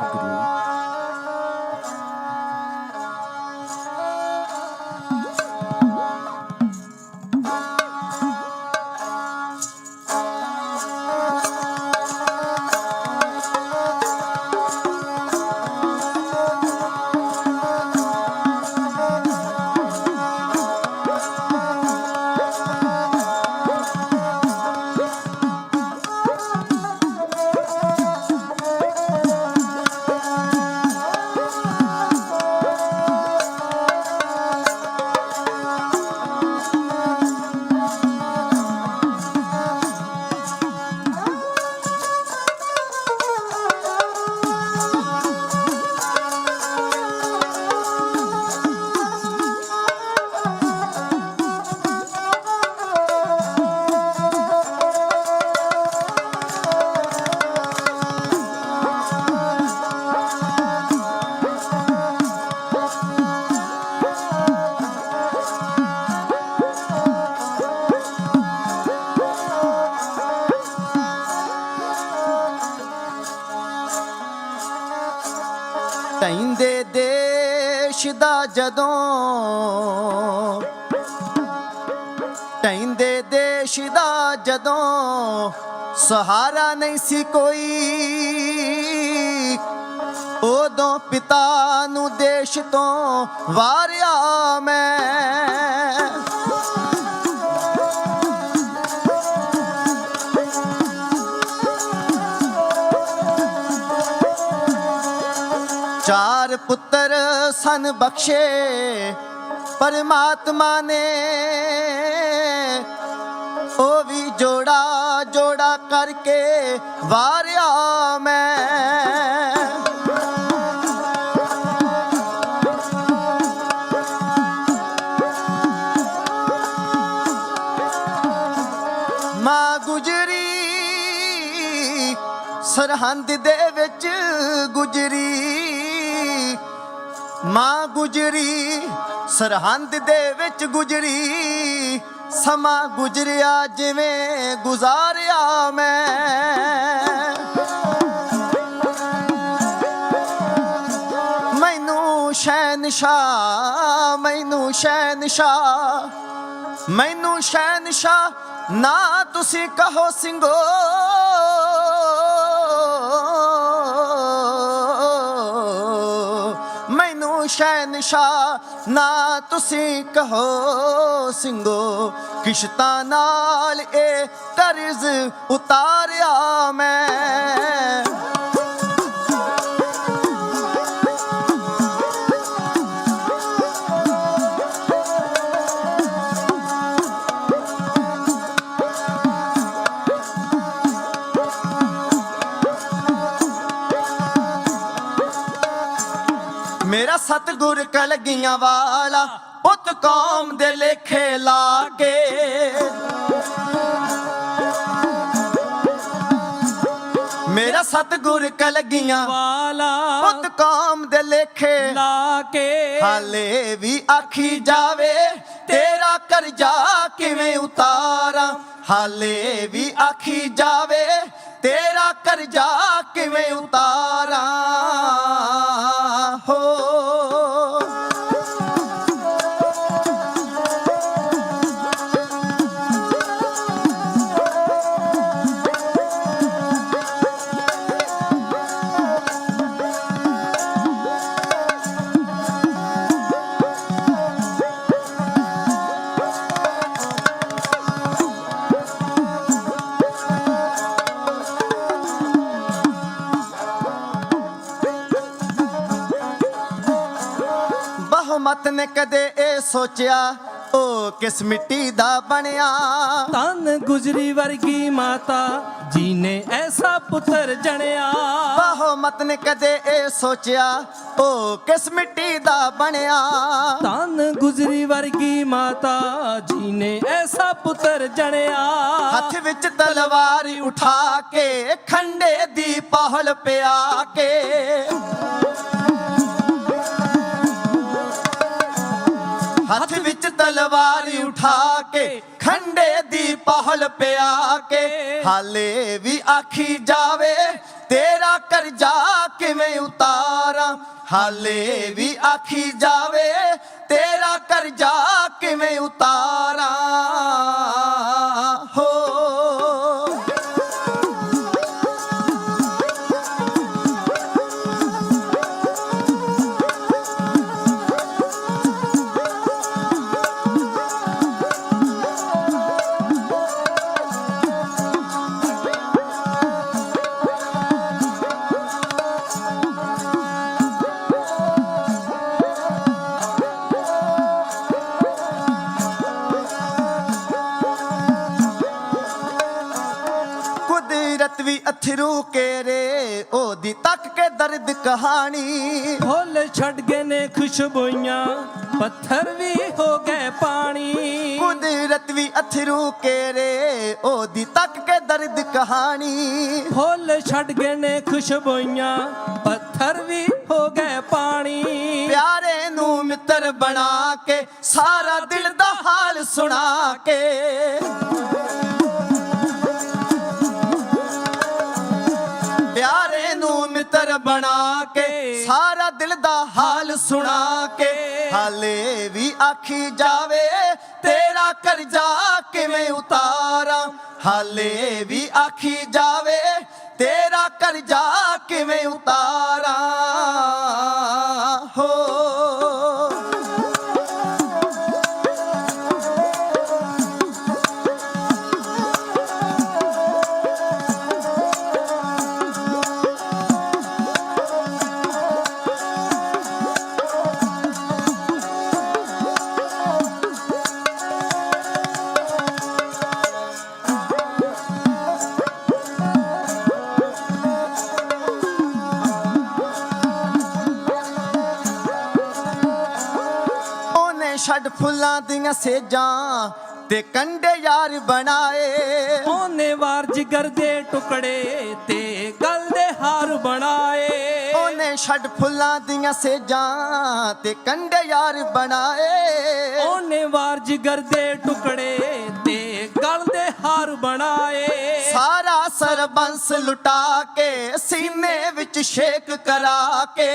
सतगुरु। तैंदे देश दा जदों तैंदे देश दा जदों सहारा नहीं सी कोई, उदों पिता नू देश तो वारिया मैं। चार पुत्र सन बख्शे परमात्मा ने, ओ भी जोड़ा जोड़ा करके वारिया मैं। मां गुजरी सरहंद दे विच गुजरी, मां गुजरी सरहंद दे विच गुजरी, समा गुजरिया जिवें गुजारिया मैं। मैनू शहनशाह मैनू शहनशाह मैनू शहनशाह ना तुसी कहो सिंगो, शहनशाह ना तुसी कहो सिंगो। किश्तां नाल ए कर्ज उतारिया मैं। मेरा सतगुर कलगियां वाला पुत कौम दे लेखे लाके, मेरा सतगुर कलगियां वाला पुत कौम दे लेखे लाके, हाले भी आखी जावे तेरा करजा किवें उतारा, हाले भी आखी जावे तेरा करजा किवें उतारा हो। मत ने कदे ए सोचिया ओ किस मिट्टी दा बनिया, तन गुजरी वर्गी माता जी ने ऐसा पुत्र जणिया। बाहो मत ने कदे ए सोचिया ओ किस मिट्टी दा बनिया, तन गुजरी वर्गी माता जी ने ऐसा पुत्र जणिया। हथ विच तलवार उठा के खंडे दी पहल पे आके, हथ विच तलवार उठा के खंडे दी पहल पे आके, हाले भी आखी जावे तेरा करजा किवें उतारां हाले भी आखी जावे तेरा करजा किवें उतारां हो कुदरत भी अथरू केरे ओदी तक के दर्द कहानी फुल छड़ गए ने खुशबूइयां पत्थर भी हो गए पानी कुदरत भी अथरू केरे ओदी तक के दर्द कहानी फुल छड़ गए ने खुशबूइयां पत्थर भी हो गए पानी प्यारे नू मित्र बना के सारा दिल दा हाल सुना के प्यारे नू मित्र बना के सारा दिल दा हाल सुना के हाले भी आखी जावे तेरा करजा किवें उतारां हाले भी आखी जावे तेरा करजा किवें उतारां हो छड़ फुल्लां दियां सेजां ते कंडे यार बनाए ओने वार जिगर दे टुकड़े ते गल दे हार बनाए ओने छड़ फुल्लां दियां सेजां ते कंडे यार बनाए ओने वार जिगर दे टुकड़े ते गल दे हार बनाए सारा सरबंस लुटा के सीने विच शेक करा के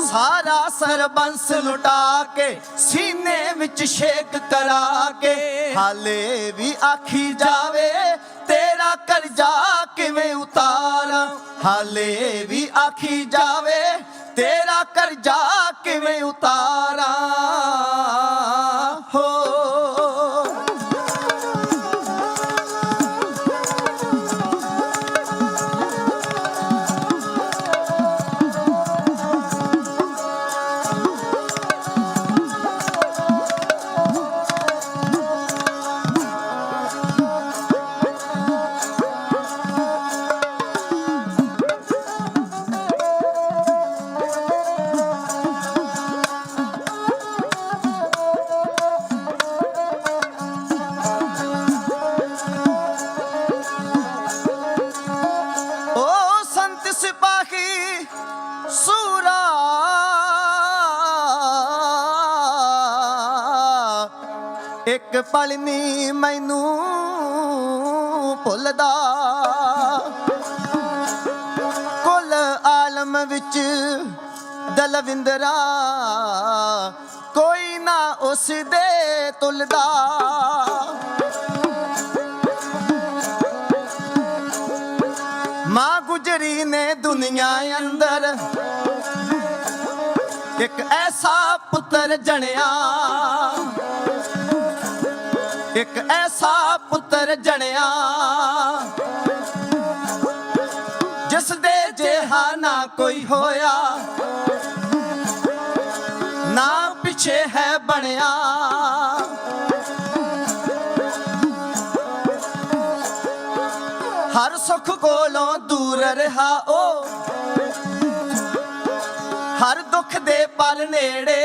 सारा सरबंस लुटा के सीने विच शेक करा के हाले भी आखी जावे तेरा करजा किवें उतारां हाले भी आखी जावे तेरा करजा किवें उतारां हो एक पल नी मैनू भुलदा कुल आलम विच दलविंदरा कोई ना उस दे तुलदा मां गुजरी ने दुनिया अंदर एक ऐसा पुत्र जनिया एक ऐसा पुत्र जनिया जिस दे जेहा ना कोई होया ना पिछे है बनया हर सुख कोलों दूर रहा ओ हर दुख दे पल नेड़े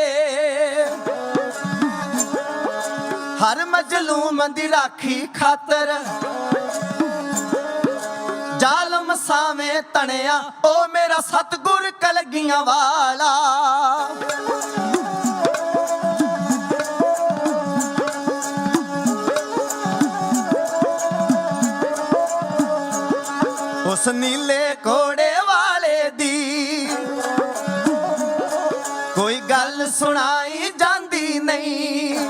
हर मजलूम दी राखी खातर जालम सावें तणिया ओ मेरा सतगुर कलगियां वाला ਉਸ ਨੀਲੇ ਘੋੜੇ ਵਾਲੇ ਦੀ ਕੋਈ ਗੱਲ ਸੁਣਾਈ ਜਾਂਦੀ ਨਹੀਂ।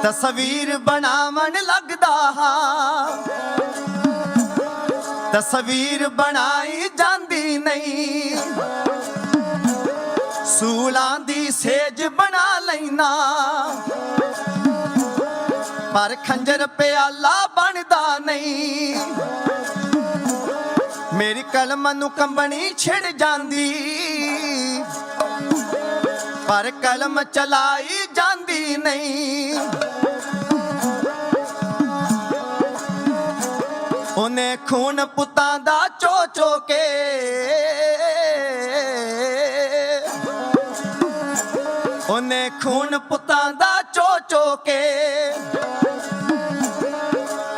ਤਸਵੀਰ ਬਣਾਵਣ ਲੱਗਦਾ ਹਾਂ, ਤਸਵੀਰ ਬਣਾਈ ਜਾਂਦੀ ਨਹੀਂ। ਸੂਲਾਂ ਦੀ ਸੇਜ ਬਣਾ ਲੈਣਾ, ਪਰ ਖੰਜਰ ਪਿਆਲਾ ਬਣਦਾ ਨਹੀਂ। ਮੇਰੀ ਕਲਮ ਨੂੰ ਕੰਬਣੀ ਛਿੜ ਜਾਂਦੀ, ਪਰ ਕਲਮ ਚਲਾਈ ਜਾਂਦੀ ਨਹੀਂ। ਉਹਨੇ ਖੂਨ ਪੁੱਤਾਂ ਦਾ ਚੋ ਚੋ ਕੇ, ਉਹਨੇ ਖੂਨ ਪੁੱਤਾਂ ਦਾ ਚੋ ਚੋ ਕੇ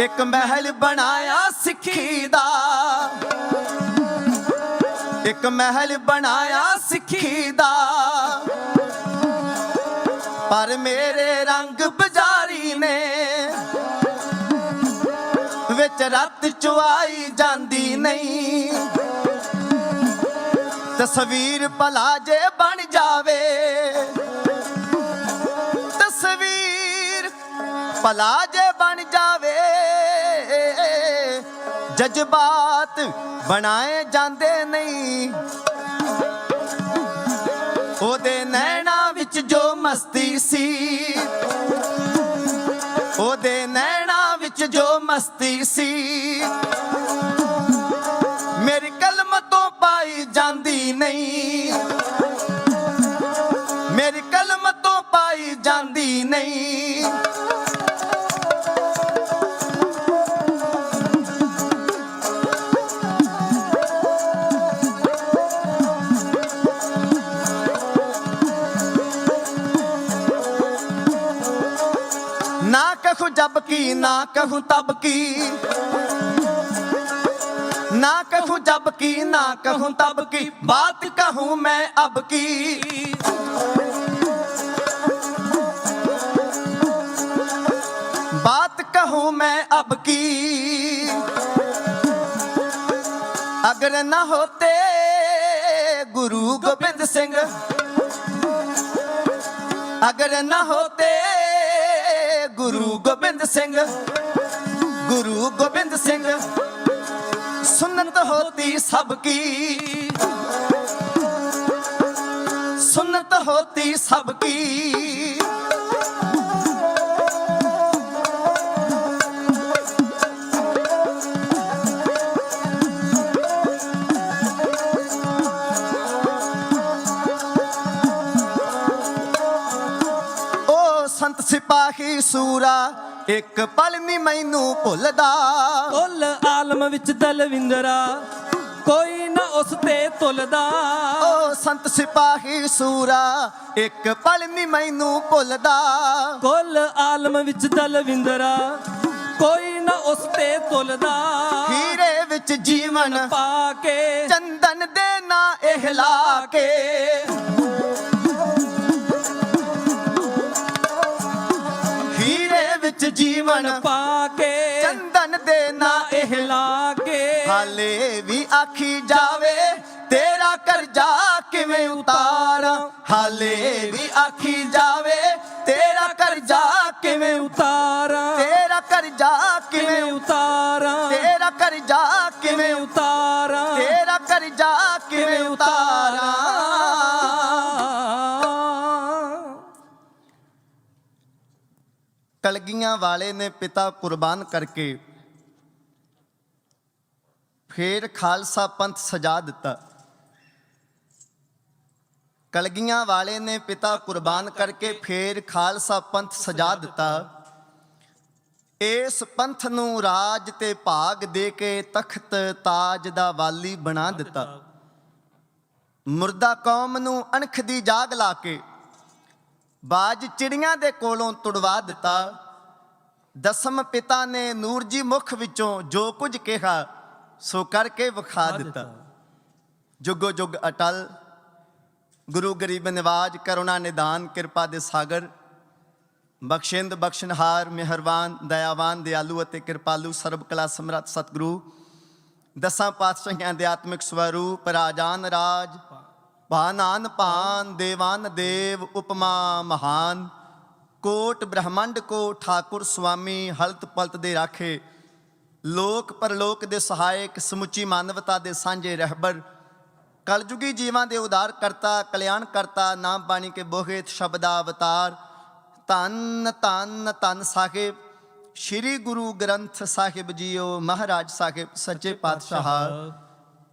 ਇੱਕ ਮਹਿਲ ਬਣਾਇਆ ਸਿੱਖੀ ਦਾ, ਇੱਕ ਮਹਿਲ ਬਣਾਇਆ ਸਿੱਖੀ ਦਾ। ਪਰ ਮੇਰੇ ਰੰਗ ਬਜ਼ਾਰੀ ਨੇ ਵਿੱਚ ਰੱਤ ਚੁਆਈ ਜਾਂਦੀ ਨਹੀਂ। ਤਸਵੀਰ ਭਲਾ ਜੇ ਬਣ ਜਾਵੇ, ਤਸਵੀਰ ਭਲਾ ਜੇ ਬਣ ਜਾਵੇ। ਜਜ਼ਬਾਤ ਬਣਾਏ ਜਾਂਦੇ ਨਹੀਂ। ਉਹਦੇ ਨੈਣਾਂ ਵਿੱਚ ਜੋ ਮਸਤੀ ਸੀ, ਉਹਦੇ ਨੈਣਾਂ ਵਿੱਚ ਜੋ ਮਸਤੀ ਸੀ, ਮੇਰੀ ਕਲਮ ਤੋਂ ਪਾਈ ਜਾਂਦੀ ਨਹੀਂ। ਮੇਰੀ ਕਲਮ ਤੋਂ ਪਾਈ ਜਾਂਦੀ ਨਹੀਂ। ना कहूँ जब की, ना कहूँ तब की, ना कहूँ जब की, ना कहूँ तब की, बात कहूँ मैं अब की। बात कहूँ मैं अब की। अगर न होते गुरु गोबिंद सिंह, अगर न होते गुरु गोबिंद सिंह, गुरु गोबिंद सिंह, सुन्नत होती सबकी, सुन्नत होती सबकी। संत सिपाही सूरा एक पल नी मैनू भुलदा। ਕੁੱਲ ਆਲਮ ਵਿੱਚ ਦਲਵਿੰਦਰਾ ਕੋਈ ਨਾ ਉਸ ਤੇ ਤੁਲਦਾ। ओ संत सिपाही सूरा एक पल नी मैनू भुलदा। ਕੁੱਲ ਆਲਮ ਵਿੱਚ ਦਲਵਿੰਦਰਾ ਕੋਈ ਨਾ ਉਸ ਤੇ ਤੁਲਦਾ। हीरे विच जीवन ਪਾ ਕੇ चंदन दे ना एहला के, जीवन पा के चंदन दे ना एहला के। हाले भी आखी जावे तेरा कर्जा किवें उतारा, हाले भी आखी जावे तेरा कर्जा किवें उतारा, तेरा कर्जा किवें उतारा, तेरा कर्जा किवें उतारा, तेरा कर्जा किवें उतारा। ਕਲਗੀਆਂ ਵਾਲੇ ਨੇ ਪਿਤਾ ਕੁਰਬਾਨ ਕਰਕੇ ਫੇਰ ਖਾਲਸਾ ਪੰਥ ਸਜਾ ਦਿੱਤਾ। ਕਲਗੀਆਂ ਵਾਲੇ ਨੇ ਪਿਤਾ ਕੁਰਬਾਨ ਕਰਕੇ ਫੇਰ ਖਾਲਸਾ ਪੰਥ ਸਜਾ ਦਿੱਤਾ। ਇਸ ਪੰਥ ਨੂੰ ਰਾਜ ਤੇ ਭਾਗ ਦੇ ਕੇ ਤਖਤ ਤਾਜ ਦਾ ਵਾਲੀ ਬਣਾ ਦਿੱਤਾ। ਮੁਰਦਾ ਕੌਮ ਨੂੰ ਅਣਖ ਦੀ ਜਾਗ ਲਾ ਕੇ ਬਾਜ ਚਿੜੀਆਂ ਦੇ ਕੋਲੋਂ ਤੁੜਵਾ ਦਿੱਤਾ। ਦਸਮ ਪਿਤਾ ਨੇ ਨੂਰ ਜੀ ਮੁਖ ਵਿੱਚੋਂ ਜੋ ਕੁਝ ਕਿਹਾ ਸੋ ਕਰਕੇ ਵਿਖਾ ਦਿੱਤਾ। ਜੁਗੋ ਜੁਗ ਅਟਲ ਗੁਰੂ ਗਰੀਬ ਨਿਵਾਜ ਕਰੁਣਾ ਨਿਦਾਨ ਕਿਰਪਾ ਦੇ ਸਾਗਰ ਬਖਸ਼ਿੰਦ ਬਖਸ਼ਣਹਾਰ ਮਿਹਰਬਾਨ ਦਇਆਵਾਨ ਦਿਆਲੂ ਅਤੇ ਕਿਰਪਾਲੂ ਸਰਬ ਕਲਾ ਸਮਰੱਥ ਸਤਿਗੁਰੂ ਦਸਾਂ ਪਾਤਸ਼ਾਹੀਆਂ ਦੇ ਆਤਮਿਕ ਸਵਰੂਪ ਰਾਜਾਨ ਰਾਜ ਭਾਨਾਨ ਭਾਨ ਦੇਵਾਨ ਦੇਵ ਉਪਮਾ ਮਹਾਨ ਕੋਟ ਬ੍ਰਹਮੰਡ ਕੋ ਠਾਕੁਰ ਸੁਆਮੀ ਹਲਤ ਪਲਤ ਦੇ ਰਾਖੇ ਲੋਕ ਪਰਲੋਕ ਦੇ ਸਹਾਇਕ ਸਮੁੱਚੀ ਮਾਨਵਤਾ ਦੇ ਸਾਂਝੇ ਰਹਿਬਰ ਕਲਯੁਗੀ ਜੀਵਾਂ ਦੇ ਉਦਾਰ ਕਰਤਾ ਕਲਿਆਣ ਕਰਤਾ ਨਾਮ ਬਾਣੀ ਕੇ ਬੋਹਿਤ ਸ਼ਬਦਾ ਅਵਤਾਰ ਧੰਨ ਧੰਨ ਧੰਨ ਸਾਹਿਬ ਸ਼੍ਰੀ ਗੁਰੂ ਗ੍ਰੰਥ ਸਾਹਿਬ ਜੀਓ ਮਹਾਰਾਜ ਸਾਹਿਬ ਸੱਚੇ ਪਾਤਸ਼ਾਹ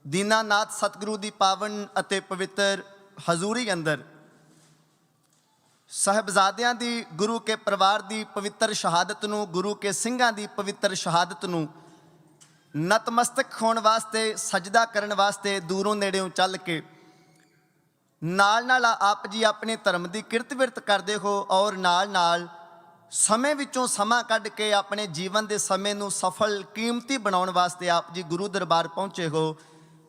ਦੀਨਾਨਾਥ ਸਤਿਗੁਰੂ ਦੀ ਪਾਵਨ ਅਤੇ ਪਵਿੱਤਰ ਹਜ਼ੂਰੀ ਅੰਦਰ ਸਾਹਿਬਜ਼ਾਦਿਆਂ ਦੀ ਗੁਰੂ ਕੇ ਪਰਿਵਾਰ ਦੀ ਪਵਿੱਤਰ ਸ਼ਹਾਦਤ ਨੂੰ ਗੁਰੂ ਕੇ ਸਿੰਘਾਂ ਦੀ ਪਵਿੱਤਰ ਸ਼ਹਾਦਤ ਨੂੰ ਨਤਮਸਤਕ ਹੋਣ ਵਾਸਤੇ ਸਜਦਾ ਕਰਨ ਵਾਸਤੇ ਦੂਰੋਂ ਨੇੜਿਓਂ ਚੱਲ ਕੇ ਨਾਲ ਨਾਲ ਆਪ ਜੀ ਆਪਣੇ ਧਰਮ ਦੀ ਕਿਰਤ ਵਿਰਤ ਕਰਦੇ ਹੋ ਔਰ ਨਾਲ ਨਾਲ ਸਮੇਂ ਵਿੱਚੋਂ ਸਮਾਂ ਕੱਢ ਕੇ ਆਪਣੇ ਜੀਵਨ ਦੇ ਸਮੇਂ ਨੂੰ ਸਫਲ ਕੀਮਤੀ ਬਣਾਉਣ ਵਾਸਤੇ ਆਪ ਜੀ ਗੁਰੂ ਦਰਬਾਰ ਪਹੁੰਚੇ ਹੋ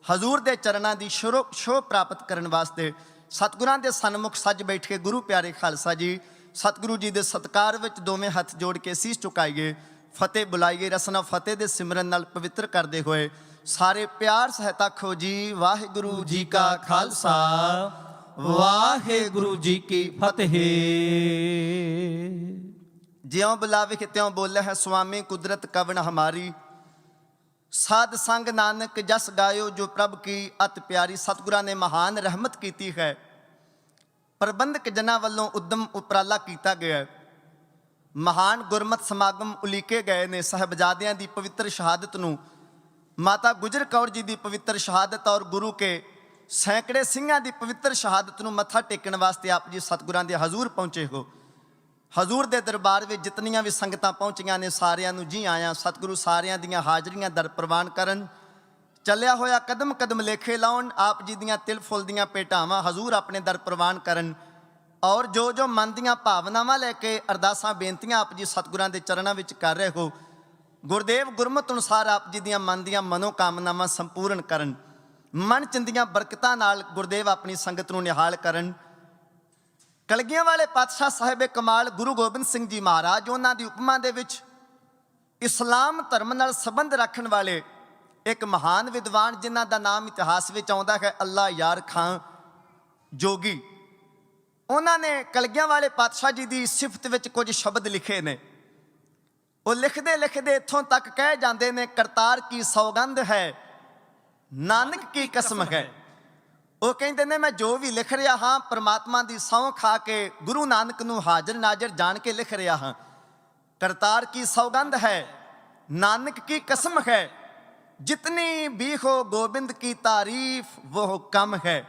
ਹਜ਼ੂਰ ਦੇ ਚਰਨਾਂ ਦੀ ਸ਼ੋਭ ਪ੍ਰਾਪਤ ਕਰਨ ਵਾਸਤੇ ਸਤਿਗੁਰਾਂ ਦੇ ਸਨਮੁਖ ਸੱਜ ਬੈਠੇ ਗੁਰੂ ਪਿਆਰੇ ਖਾਲਸਾ ਜੀ ਸਤਿਗੁਰੂ ਜੀ ਦੇ ਸਤਿਕਾਰ ਵਿੱਚ ਦੋਵੇਂ ਹੱਥ ਜੋੜ ਕੇ ਸੀਸ ਝੁਕਾਈਏ ਫਤਿਹ ਬੁਲਾਈਏ ਰਸਨਾ ਫਤਿਹ ਦੇ ਸਿਮਰਨ ਨਾਲ ਪਵਿੱਤਰ ਕਰਦੇ ਹੋਏ ਸਾਰੇ ਪਿਆਰ ਸਹਿਤਾ ਖੋ ਜੀ ਵਾਹਿਗੁਰੂ ਜੀ ਕਾ ਖਾਲਸਾ ਵਾਹਿਗੁਰੂ ਜੀ ਕੀ ਫਤਿਹ। ਜਿਉਂ ਬੁਲਾਵੇ ਤਿਉਂ ਬੋਲੇ ਹੈ ਸੁਆਮੀ ਕੁਦਰਤ ਕਵਣ ਹਮਾਰੀ ਸਾਧ ਸੰਗ ਨਾਨਕ ਜਸ ਗਾਇਓ ਜੋ ਪ੍ਰਭ ਕੀ ਅਤ ਪਿਆਰੀ ਸਤਿਗੁਰਾਂ ਨੇ ਮਹਾਨ ਰਹਿਮਤ ਕੀਤੀ ਹੈ ਪ੍ਰਬੰਧਕ ਜਨਾਂ ਵੱਲੋਂ ਉਦਮ ਉਪਰਾਲਾ ਕੀਤਾ ਗਿਆ ਹੈ ਮਹਾਨ ਗੁਰਮਤ ਸਮਾਗਮ ਉਲੀਕੇ ਗਏ ਨੇ ਸਾਹਿਬਜ਼ਾਦਿਆਂ ਦੀ ਪਵਿੱਤਰ ਸ਼ਹਾਦਤ ਨੂੰ ਮਾਤਾ ਗੁਜਰ ਕੌਰ ਜੀ ਦੀ ਪਵਿੱਤਰ ਸ਼ਹਾਦਤ ਔਰ ਗੁਰੂ ਕੇ ਸੈਂਕੜੇ ਸਿੰਘਾਂ ਦੀ ਪਵਿੱਤਰ ਸ਼ਹਾਦਤ ਨੂੰ ਮੱਥਾ ਟੇਕਣ ਵਾਸਤੇ ਆਪ ਜੀ ਸਤਿਗੁਰਾਂ ਦੇ ਹਜ਼ੂਰ ਪਹੁੰਚੇ ਹੋ ਹਜ਼ੂਰ ਦੇ ਦਰਬਾਰ ਵਿੱਚ ਜਿਤਨੀਆਂ ਵੀ ਸੰਗਤਾਂ ਪਹੁੰਚੀਆਂ ਨੇ ਸਾਰਿਆਂ ਨੂੰ ਜੀ ਆਇਆਂ ਸਤਿਗੁਰੂ ਸਾਰਿਆਂ ਦੀਆਂ ਹਾਜ਼ਰੀਆਂ ਦਰ ਪ੍ਰਵਾਨ ਕਰਨ ਚੱਲਿਆ ਹੋਇਆ ਕਦਮ ਕਦਮ ਲੇਖੇ ਲਾਉਣ ਆਪ ਜੀ ਦੀਆਂ ਤਿਲ ਫੁੱਲ ਦੀਆਂ ਭੇਟਾਵਾਂ ਹਜ਼ੂਰ ਆਪਣੇ ਦਰ ਪ੍ਰਵਾਨ ਕਰਨ ਔਰ ਜੋ ਜੋ ਮਨ ਦੀਆਂ ਭਾਵਨਾਵਾਂ ਲੈ ਕੇ ਅਰਦਾਸਾਂ ਬੇਨਤੀਆਂ ਆਪ ਜੀ ਸਤਿਗੁਰਾਂ ਦੇ ਚਰਨਾਂ ਵਿੱਚ ਕਰ ਰਹੇ ਹੋ ਗੁਰਦੇਵ ਗੁਰਮਤਿ ਅਨੁਸਾਰ ਆਪ ਜੀ ਦੀਆਂ ਮਨ ਦੀਆਂ ਮਨੋ ਕਾਮਨਾਵਾਂ ਸੰਪੂਰਨ ਕਰਨ ਮਨ ਚੰਦੀਆਂ ਬਰਕਤਾਂ ਨਾਲ ਗੁਰਦੇਵ ਆਪਣੀ ਸੰਗਤ ਨੂੰ ਨਿਹਾਲ ਕਰਨ ਕਲਗੀਆਂ ਵਾਲੇ ਪਾਤਸ਼ਾਹ ਸਾਹਿਬ ਕਮਾਲ ਗੁਰੂ ਗੋਬਿੰਦ ਸਿੰਘ ਜੀ ਮਹਾਰਾਜ ਉਹਨਾਂ ਦੀ ਉਪਮਾ ਦੇ ਵਿੱਚ ਇਸਲਾਮ ਧਰਮ ਨਾਲ ਸੰਬੰਧ ਰੱਖਣ ਵਾਲੇ ਇੱਕ ਮਹਾਨ ਵਿਦਵਾਨ ਜਿਨ੍ਹਾਂ ਦਾ ਨਾਮ ਇਤਿਹਾਸ ਵਿੱਚ ਆਉਂਦਾ ਹੈ ਅੱਲਾ ਯਾਰ ਖਾਂ ਜੋਗੀ ਉਹਨਾਂ ਨੇ ਕਲਗੀਆਂ ਵਾਲੇ ਪਾਤਸ਼ਾਹ ਜੀ ਦੀ ਸਿਫਤ ਵਿੱਚ ਕੁਝ ਸ਼ਬਦ ਲਿਖੇ ਨੇ ਉਹ ਲਿਖਦੇ ਲਿਖਦੇ ਇੱਥੋਂ ਤੱਕ ਕਹਿ ਜਾਂਦੇ ਨੇ ਕਰਤਾਰ ਕੀ ਸੌਗੰਧ ਹੈ ਨਾਨਕ ਕੀ ਕਸਮ ਹੈ ਉਹ ਕਹਿੰਦੇ ਨੇ ਮੈਂ ਜੋ ਵੀ ਲਿਖ ਰਿਹਾ ਹਾਂ ਪ੍ਰਮਾਤਮਾ ਦੀ ਸਹੁੰ ਖਾ ਕੇ ਗੁਰੂ ਨਾਨਕ ਨੂੰ ਹਾਜ਼ਰ ਨਾਜ਼ਰ ਜਾਣ ਕੇ ਲਿਖ ਰਿਹਾ ਹਾਂ ਕਰਤਾਰ ਕੀ ਸੌਗੰਧ ਹੈ ਨਾਨਕ ਕੀ ਕਸਮ ਹੈ ਜਿਤਨੀ ਵੀ ਹੋ ਗੋਬਿੰਦ ਕੀ ਤਾਰੀਫ ਵੋ ਕਮ ਹੈ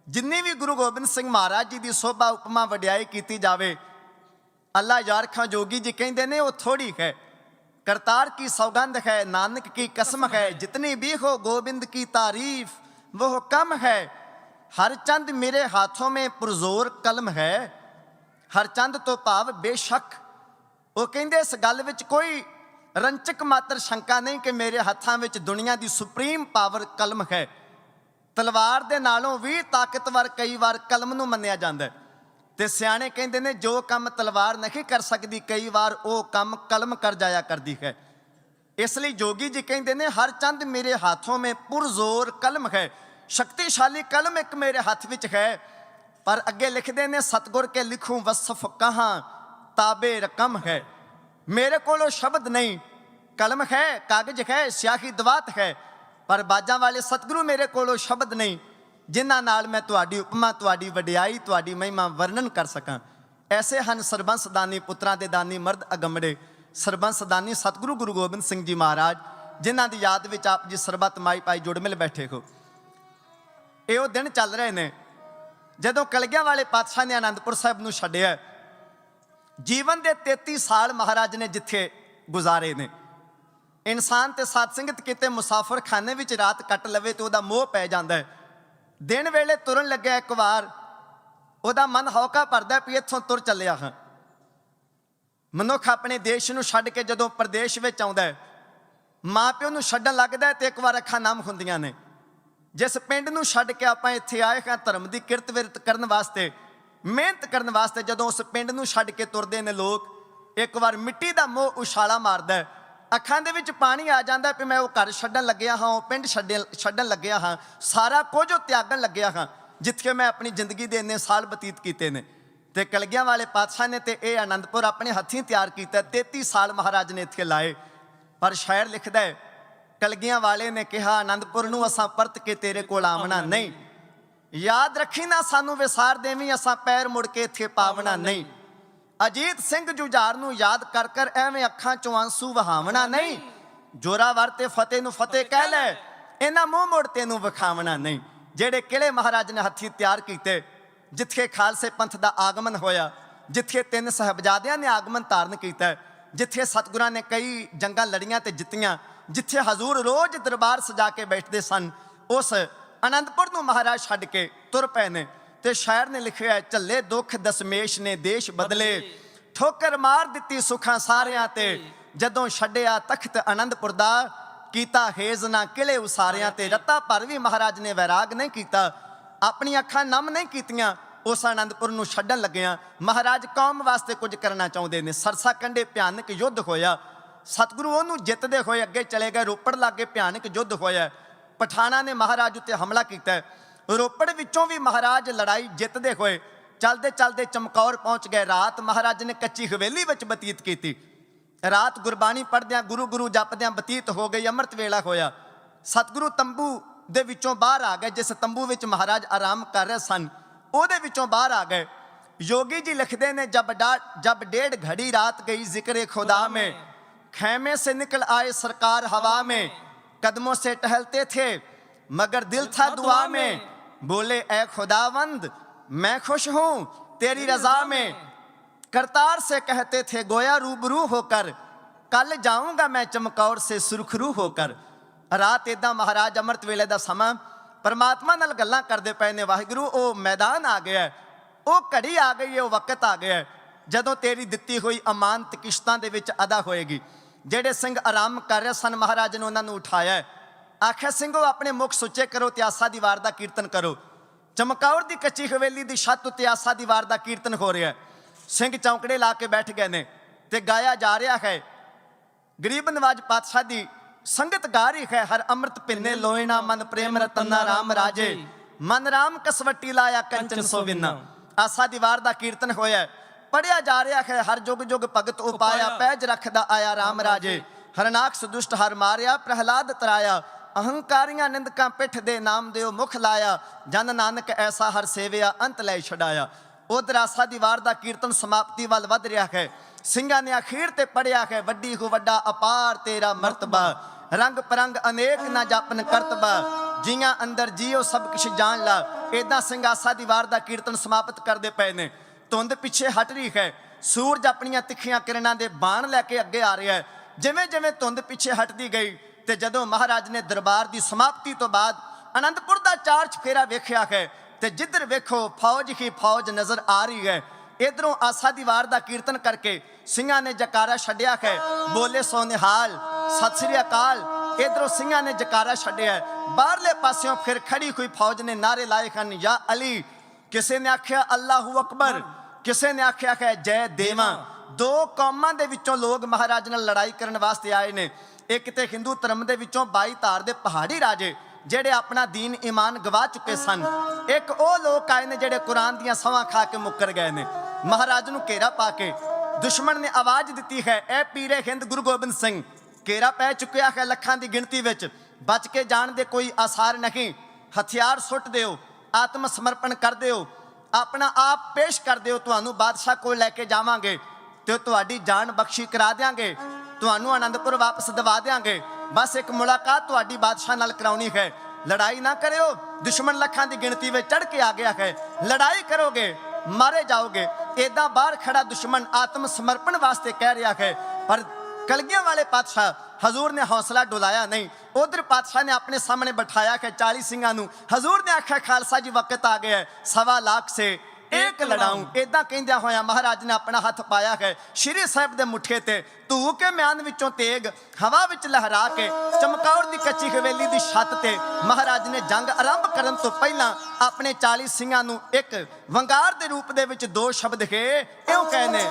ਜਿੰਨੀ ਵੀ ਗੁਰੂ ਗੋਬਿੰਦ ਸਿੰਘ ਮਹਾਰਾਜ ਜੀ ਦੀ ਸੋਭਾ ਉਪਮਾ ਵਡਿਆਈ ਕੀਤੀ ਜਾਵੇ ਅੱਲਾ ਯਾਰ ਖਾਂ ਜੋਗੀ ਜੀ ਕਹਿੰਦੇ ਨੇ ਉਹ ਥੋੜੀ ਹੈ करतार की सौगंध है नानक की कसम है जितनी भी हो गोविंद की तारीफ वो कम है हर चंद मेरे हाथों में पुरजोर कलम है हर चंद तो भाव बेशक वो कहते इस गल विच कोई रंचक मात्र शंका नहीं कि मेरे हाथों में दुनिया की सुप्रीम पावर कलम है तलवार दे नालों भी ताकतवर कई बार कलम नूं मन्निया जांदा है ते सियाणे कहते ने जो काम तलवार नहीं कर सकती कई बार वो काम कलम कर जाया करती है इसलिए जोगी जी कहते ने हर चंद मेरे हाथों में पुरजोर कलम है शक्तिशाली कलम एक मेरे हाथ विच है पर अगे लिखते ने सतगुर के लिखूं वसफ कहाँ ताबे रकम है मेरे को शब्द नहीं कलम है कागज है स्याही दवात है पर बाजा वाले सतगुरु मेरे को शब्द नहीं जिन्हां नाल मैं तुहाडी उपमा तुहाडी वडियाई तुहाडी महिमा वर्णन कर सकां ऐसे हन सरबंस दानी पुत्रां दे दानी मर्द अगमड़े सरबंस दानी सतगुरु गुरु गोबिंद सिंह जी महाराज जिन्हां दी याद विच आप जी सरबत माई पाई जुड़ मिल बैठे हो ये वो दिन चल रहे ने जदों कलगियां वाले पातशाह ने आनंदपुर साहिब नूं छड्डिया जीवन दे 33 साल महाराज ने जिथे गुजारे ने इंसान ते साध संगत किते मुसाफर खाने विच रात कट लवे तो उहदा मोह पै जांदा है दिन वेले तुरन लग्या एक बार उहदा मन हौका भरदा भी इत्थों तुर चलिया हाँ मनुख अपने देश नूं छड्ड के जदों प्रदेश विच आउंदा है माँ प्यो नूं छड्डण लगदा है ते एक बार अखां नम हुंदियां ने जिस पिंड नूं छड्ड के आपां इत्थे आए हां धर्म दी किरत विरत करन वास्ते ਮਿਹਨਤ ਕਰਨ ਵਾਸਤੇ ਜਦੋਂ ਉਸ ਪਿੰਡ ਨੂੰ ਛੱਡ ਕੇ ਤੁਰਦੇ ਨੇ ਲੋਕ, ਇੱਕ ਵਾਰ ਮਿੱਟੀ ਦਾ ਮੋਹ ਉਛਾਲਾ ਮਾਰਦਾ ਹੈ, ਅੱਖਾਂ ਦੇ ਵਿੱਚ ਪਾਣੀ ਆ ਜਾਂਦਾ ਕਿ ਮੈਂ ਉਹ ਘਰ ਛੱਡਣ ਲੱਗਿਆ ਹਾਂ, ਉਹ ਪਿੰਡ ਛੱਡਣ ਲੱਗਿਆ ਹਾਂ, ਸਾਰਾ ਕੁਝ ਉਹ ਤਿਆਗਣ ਲੱਗਿਆ ਹਾਂ ਜਿੱਥੇ ਮੈਂ ਆਪਣੀ ਜ਼ਿੰਦਗੀ ਦੇ ਇੰਨੇ ਸਾਲ ਬਤੀਤ ਕੀਤੇ ਨੇ। ਤੇ ਕਲਗੀਆਂ ਵਾਲੇ ਪਾਤਸ਼ਾਹ ਨੇ ਤੇ ਇਹ ਆਨੰਦਪੁਰ ਆਪਣੇ ਹੱਥੀਂ ਤਿਆਰ ਕੀਤਾ। 33 ਸਾਲ ਮਹਾਰਾਜ ਨੇ ਇੱਥੇ ਲਾਏ। ਪਰ ਸ਼ਾਇਰ ਲਿਖਦਾ ਹੈ, ਕਲਗੀਆਂ ਵਾਲੇ ਨੇ ਕਿਹਾ ਆਨੰਦਪੁਰ ਨੂੰ ਅਸਾਂ ਪਰਤ ਕੇ ਤੇਰੇ ਕੋਲ ਆਵਣਾ ਨਹੀਂ, ਯਾਦ ਰੱਖੀ ਨਾ ਸਾਨੂੰ ਵਿਸਾਰ ਦੇਵੀਂ, ਅਸਾਂ ਪੈਰ ਮੁੜ ਕੇ ਇੱਥੇ ਪਾਵਣਾ ਨਹੀਂ। ਅਜੀਤ ਸਿੰਘ ਜੁਝਾਰ ਨੂੰ ਯਾਦ ਕਰ ਕਰ ਐਵੇਂ ਅੱਖਾਂ ਚੋਂ ਆਂਸੂ ਵਹਾਵਣਾ ਨਹੀਂ। ਜੋਰਾਵਰ ਤੇ ਫਤਿਹ ਨੂੰ ਫਤਿਹ ਕਹਿ ਲੈ, ਇਹਨਾਂ ਮੂੰਹ ਮੋੜ ਤੈਨੂੰ ਵਿਖਾਵਣਾ ਨਹੀਂ। ਜਿਹੜੇ ਕਿਲੇ ਮਹਾਰਾਜ ਨੇ ਹੱਥੀਂ ਤਿਆਰ ਕੀਤੇ, ਜਿੱਥੇ ਖਾਲਸੇ ਪੰਥ ਦਾ ਆਗਮਨ ਹੋਇਆ, ਜਿੱਥੇ 3 ਸਾਹਿਬਜ਼ਾਦਿਆਂ ਨੇ ਆਗਮਨ ਧਾਰਨ ਕੀਤਾ, ਜਿੱਥੇ ਸਤਿਗੁਰਾਂ ਨੇ ਕਈ ਜੰਗਾਂ ਲੜੀਆਂ ਤੇ ਜਿੱਤੀਆਂ, ਜਿੱਥੇ ਹਜ਼ੂਰ ਰੋਜ਼ ਦਰਬਾਰ ਸਜਾ ਕੇ ਬੈਠਦੇ ਸਨ, ਉਸ ਆਨੰਦਪੁਰ ਨੂੰ ਮਹਾਰਾਜ ਛੱਡ ਕੇ ਤੁਰ ਪਏ ਨੇ। ਤੇ ਸ਼ਾਇਰ ਨੇ ਲਿਖਿਆ, ਝੱਲੇ ਦੁੱਖ ਦਸਮੇਸ਼ ਨੇ ਦੇਸ਼ ਬਦਲੇ, ਠੋਕਰ ਮਾਰ ਦਿੱਤੀ ਸੁੱਖਾਂ ਸਾਰਿਆਂ ਤੇ, ਜਦੋਂ ਛੱਡਿਆ ਤਖਤ ਆਨੰਦਪੁਰ ਦਾ, ਕੀਤਾ ਹੇਜ਼ ਨਾ ਕਿਲੇ ਉਸਾਰਿਆਂ ਤੇ। ਰੱਤਾ ਭਰ ਵੀ ਮਹਾਰਾਜ ਨੇ ਵੈਰਾਗ ਨਹੀਂ ਕੀਤਾ, ਆਪਣੀਆਂ ਅੱਖਾਂ ਨਮ ਨਹੀਂ ਕੀਤੀਆਂ, ਉਸ ਆਨੰਦਪੁਰ ਨੂੰ ਛੱਡਣ ਲੱਗਿਆਂ ਮਹਾਰਾਜ ਕੌਮ ਵਾਸਤੇ ਕੁਝ ਕਰਨਾ ਚਾਹੁੰਦੇ ਨੇ। ਸਰਸਾ ਕੰਢੇ ਭਿਆਨਕ ਯੁੱਧ ਹੋਇਆ, ਸਤਿਗੁਰੂ ਉਹਨੂੰ ਜਿੱਤਦੇ ਹੋਏ ਅੱਗੇ ਚਲੇ ਗਏ। ਰੋਪੜ ਲਾਗੇ ਭਿਆਨਕ ਯੁੱਧ ਹੋਇਆ, ਪਠਾਨਾਂ ਨੇ ਮਹਾਰਾਜ ਉੱਤੇ ਹਮਲਾ ਕੀਤਾ। ਰੋਪੜ ਵਿੱਚੋਂ ਵੀ ਮਹਾਰਾਜ ਲੜਾਈ ਜਿੱਤਦੇ ਹੋਏ ਚਲਦੇ ਚਲਦੇ ਚਮਕੌਰ ਪਹੁੰਚ ਗਏ। ਰਾਤ ਮਹਾਰਾਜ ਨੇ ਕੱਚੀ ਹਵੇਲੀ ਵਿੱਚ ਬਤੀਤ ਕੀਤੀ। ਰਾਤ ਗੁਰਬਾਣੀ ਪੜ੍ਹਦਿਆਂ ਗੁਰੂ ਗੁਰੂ ਜਪਦਿਆਂ ਬਤੀਤ ਹੋ ਗਈ। ਅੰਮ੍ਰਿਤ ਵੇਲਾ ਹੋਇਆ, ਸਤਿਗੁਰੂ ਤੰਬੂ ਦੇ ਵਿੱਚੋਂ ਬਾਹਰ ਆ ਗਏ। ਜਿਸ ਤੰਬੂ ਵਿੱਚ ਮਹਾਰਾਜ ਆਰਾਮ ਕਰ ਰਹੇ ਸਨ, ਉਹਦੇ ਵਿੱਚੋਂ ਬਾਹਰ ਆ ਗਏ। योगी जी लिखते ने जब 1.5 घड़ी रात गई जिक्र खुदा में, खेमे से निकल आए सरकार हवा में, कदमों से टहलते थे मगर दिल था दुआ में, बोले ऐ खुदावंद मैं खुश हूँ तेरी रजा में, करतार से कहते थे गोया रूबरू होकर, कल जाऊंगा मैं चमकौर से सुरखरू होकर। रात इदा महाराज अमृत वेले का समा परमात्मा नाल गल्लां करदे पए ने। वाहिगुरू ओ मैदान आ गया, ओ घड़ी आ गई है, वो वक्त आ गया जदों तेरी दित्ती हुई अमानत किश्तां दे विच अदा होएगी। जेड़े सिंह आराम कर रहे सन महाराज ने उन्होंने उठाया, आख्या सिंघो अपने मुख सुचे करो ते आसा दी वार दा कीर्तन करो। चमकौर दी कच्ची हवेली दी छत उत्ते आसा दी वार दा कीर्तन हो रहा है। सिंह चौंकड़े ला के बैठ गए ने ते गाया जा रहा है। गरीब नवाज पातशाह दी संगत गा रही है, हर अमृत पिन्ने लोयना मन प्रेम रतना राम राजे, मन राम कसवटी लाया कंचन सोविना। आसा दी वार दा कीर्तन होया, पढ़िया जा रहा है, हर जुग जुग भगत उपाया, पैज रखदा आया राम राजे, हरनाक्ष दुष्ट हर मारिया प्रहलाद तराया, अहंकारियां निंदकां पिठ दे नाम देओ मुख लाया, जन नानक ऐसा हर सेविया अंत लै छड़ाया। उधर आसा दी वार दा कीर्तन समाप्ति वाल वध रहा है। सिंघां ने अखीर ते पढ़िया है, वड्डी हो वड्डा अपार तेरा मर्तबा, रंग परंग अनेक ना जापन करतबा, जियां अंदर जियो सब कुछ जान ला। इदा सिंह आसा दी वार दा कीर्तन समाप्त करदे पए ने। धुंध पिछे हट रही है, सूरज अपनियां तिखियां किरणां दे बाण लैके अगे आ रहा है। जिवें जिवें धुंध पिछे हटदी गई ते जदों महाराज ने दरबार की समाप्ति तो बाद आनंदपुर का चार चफेरा वेख्या है ते जिधर वेखो फौज ही फौज नजर आ रही है। इधरों आसा दी वार दा कीर्तन करके सिंघां ने जकारा छड्डिया है, बोले सो निहाल सत श्री अकाल। इधरों सिंघां ने जकारा छड्डिया, बाहरले पास्यों फिर खड़ी हुई फौज ने नारे लाए हैं, या अली। किसी ने आख्या अल्लाहू अकबर, किसी ने आख्या है जय देवा। दो कौमां दे विचों लोग महाराज नाल लड़ाई करने वास्ते आए ने। एक ते हिंदू धर्म दे विचों 22 धार दे पहाड़ी राजे जेड़े अपना दीन ईमान गवा चुके सन। एक वो लोग आए ने जेड़े कुरान दियां सवां खा के मुकर गए ने। महाराज नूं घेरा पा के दुश्मन ने आवाज़ दी है, ए पीरे हिंद गुरु गोबिंद सिंह। घेरा पै चुकिया है लखां की गिणती विच, बच के जाण दे कोई आसार नहीं। हथियार सुट दिओ, आत्म समर्पण कर दिओ, अपना आप पेश कर दिओ, तुहानूं बादशाह कोल लैके जावांगे ते तुहाडी जान बख्शी करा देंगे, तुहानूं आनंदपुर वापस दवा देंगे। बस एक मुलाकात तुहाडी बादशाह नाल कराउणी है। लड़ाई ना करियो, दुश्मन लखां की गिणती में चढ़ के आ गया है, लड़ाई करोगे मारे जाओगे। इदा बाहर खड़ा दुश्मन आत्म समर्पण वास्ते कह रहा है, पर कलगियां वाले पातशाह हजूर ने हौसला डुलाया नहीं। उधर पातशाह ने अपने सामने बैठाया है 40 सिंघां नूं। हजूर ने आख्या खालसा जी वक्त आ गया है, 1.25 लाख से ਏਕ ਲੜਾਊਂ। ਇਦਾਂ ਕਹਿੰਦਿਆਂ ਹੋਇਆਂ ਮਹਾਰਾਜ ਨੇ ਆਪਣਾ ਹੱਥ ਪਾਇਆ ਹੈ ਸ਼੍ਰੀ ਸਾਹਿਬ ਦੇ ਮੁੱਠੇ ਤੇ, ਧੂ ਕੇ ਮਿਆਨ ਵਿੱਚੋਂ ਤੇਗ ਹਵਾ ਵਿੱਚ ਲਹਿਰਾ ਕੇ ਚਮਕੌਰ ਦੀ ਕੱਚੀ ਹਵੇਲੀ ਦੀ ਛੱਤ ਤੇ ਮਹਾਰਾਜ ਨੇ ਜੰਗ ਆਰੰਭ ਕਰਨ ਤੋਂ ਪਹਿਲਾਂ ਆਪਣੇ 40 ਸਿੰਘਾਂ ਨੂੰ ਇੱਕ ਵੰਗਾਰ ਦੇ ਰੂਪ ਦੇ ਵਿੱਚ 2 ਸ਼ਬਦ ਕਹੇ, ਇਉਂ ਕਹੇ ਨੇ,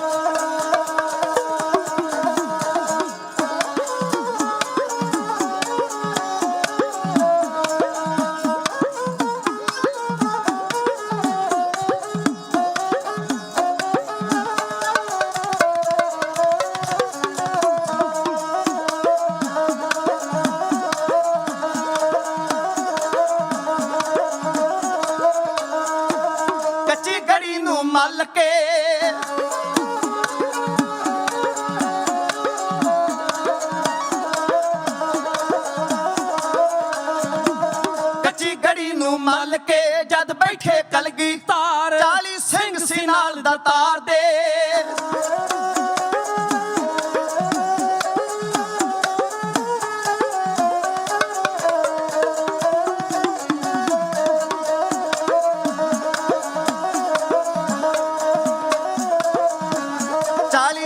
ਕੱਚੀ ਗੜੀ ਨੂੰ ਮੱਲ ਕੇ ਕੱਚੀ ਗੜੀ ਨੂੰ ਮੱਲ ਕੇ ਜਦ ਬੈਠੇ ਕਲਗੀ ਤਾਰ 40 ਸਿੰਘ ਸੀ ਨਾਲ ਦਾ ਤਾਰ ਦੇ,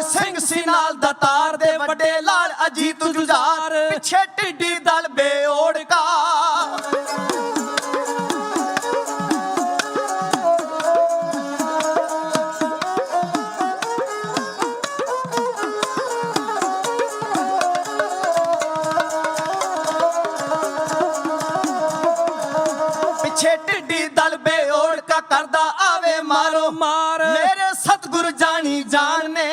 ਸਿੰਘ ਸੀ ਨਾਲ ਦਾ ਤਾਰ ਦੇ, ਵੱਡੇ ਲਾਲ ਅਜੀਤ ਜੁਝਾਰ ਪਿੱਛੇ ਢਿੱਡੀ ਦਲ ਬੇਓੜਕਾ, ਪਿੱਛੇ ਢਿੱਡੀ ਦਲ ਬੇਓੜਕਾ ਕਰਦਾ ਆਵੇ ਮਾਰੋ ਮਾਰ ਮੇਰੇ ਸਤਿਗੁਰ ਜਾਣੀ ਜਾਣ ਨੇ,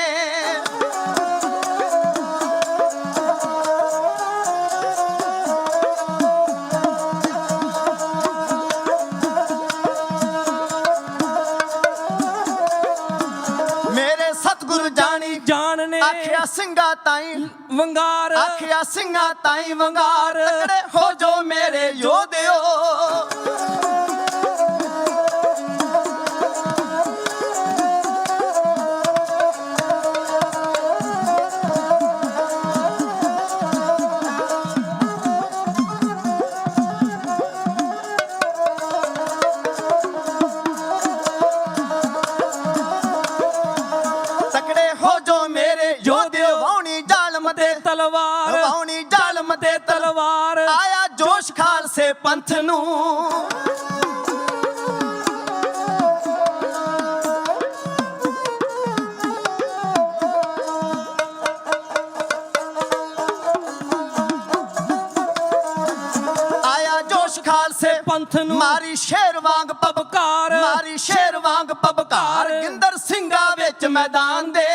ਮੇਰੇ ਸਤਿਗੁਰ ਜਾਣੀ ਜਾਣ ਨੇ ਆਖਿਆ ਸਿੰਘਾ ਤਾਈ ਵੰਗਾਰ, ਆਖਿਆ ਸਿੰਘਾ ਤਾਈ ਵੰਗਾਰ, ਤਕੜੇ ਹੋ ਜੋ ਮੇਰੇ ਯੋਧਿਓ, ਤਕੜੇ ਹੋ ਜੋ ਮੇਰੇ ਯੋਧਿਓ, ਵਾਉਣੀ ਜ਼ਾਲਮ ਤੇ ਤਲਵਾਰ ਵਾਉਣੀ ਜ਼ਾਲਮ ਤੇ ਤਲਵਾਰ, ਆਇਆ ਜੋਸ਼ ਖਾਲਸੇ ਪੰਥ ਨੂੰ, ਆਇਆ ਜੋਸ਼ ਖਾਲਸੇ ਪੰਥ ਨੂੰ ਮਾਰੀ ਸ਼ੇਰ ਵਾਂਗ ਪਬਕਾਰ, ਮਾਰੀ ਸ਼ੇਰ ਵਾਂਗ ਪਬਕਾਰ, ਗਿੰਦਰ ਸਿੰਘਾਂ ਵਿੱਚ ਮੈਦਾਨ ਦੇ,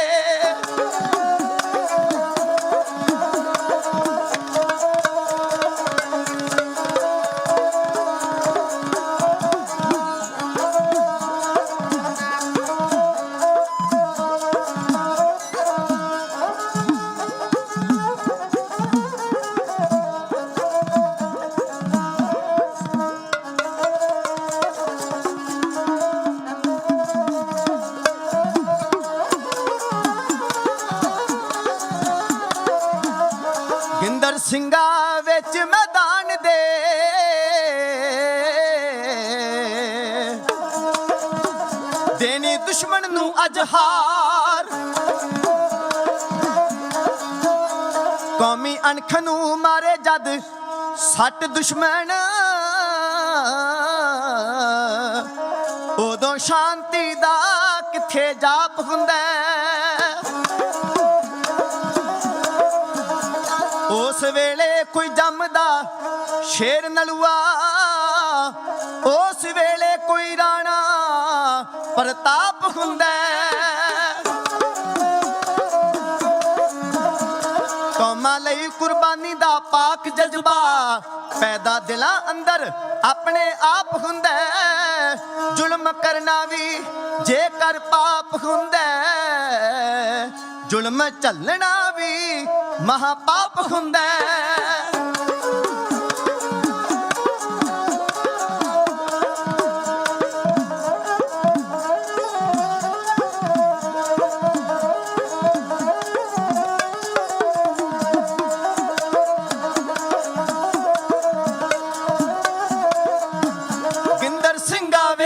ਗਿੰਦਰ ਸਿੰਘਾਂ ਵਿੱਚ ਮੈਦਾਨ ਦੇ, ਦੇਣੀ ਦੁਸ਼ਮਣ ਨੂੰ ਅੱਜ ਹਾਰ, ਕੌਮੀ ਅਣਖ ਨੂੰ ਮਾਰੇ ਜਦ ਸੱਟ ਦੁਸ਼ਮਣ, ਉਦੋਂ ਸ਼ਾਂਤੀ ਦਾ ਕਿੱਥੇ ਜਾਪ ਹੁੰਦਾ, ਉਸ ਵੇਲੇ ਕੋਈ ਜੰਮਦਾ ਸ਼ੇਰ ਨਲੂਆ, ਉਸ ਵੇਲੇ ਕੋਈ ਰਾਣਾ ਪ੍ਰਤਾਪ ਹੁੰਦਾ, ਕੌਮਾਂ ਲਈ ਕੁਰਬਾਨੀ ਦਾ ਪਾਕ ਜਜ਼ਬਾ ਪੈਦਾ ਦਿਲਾਂ ਅੰਦਰ ਆਪਣੇ ਆਪ ਹੁੰਦਾ, ਜ਼ੁਲਮ ਕਰਨਾ ਵੀ ਜੇਕਰ ਪਾਪ ਹੁੰਦਾ, ਜ਼ੁਲਮ ਝੱਲਣਾ ਵੀ ਮਹਾ ਪਾਪ ਹੁੰਦਾ,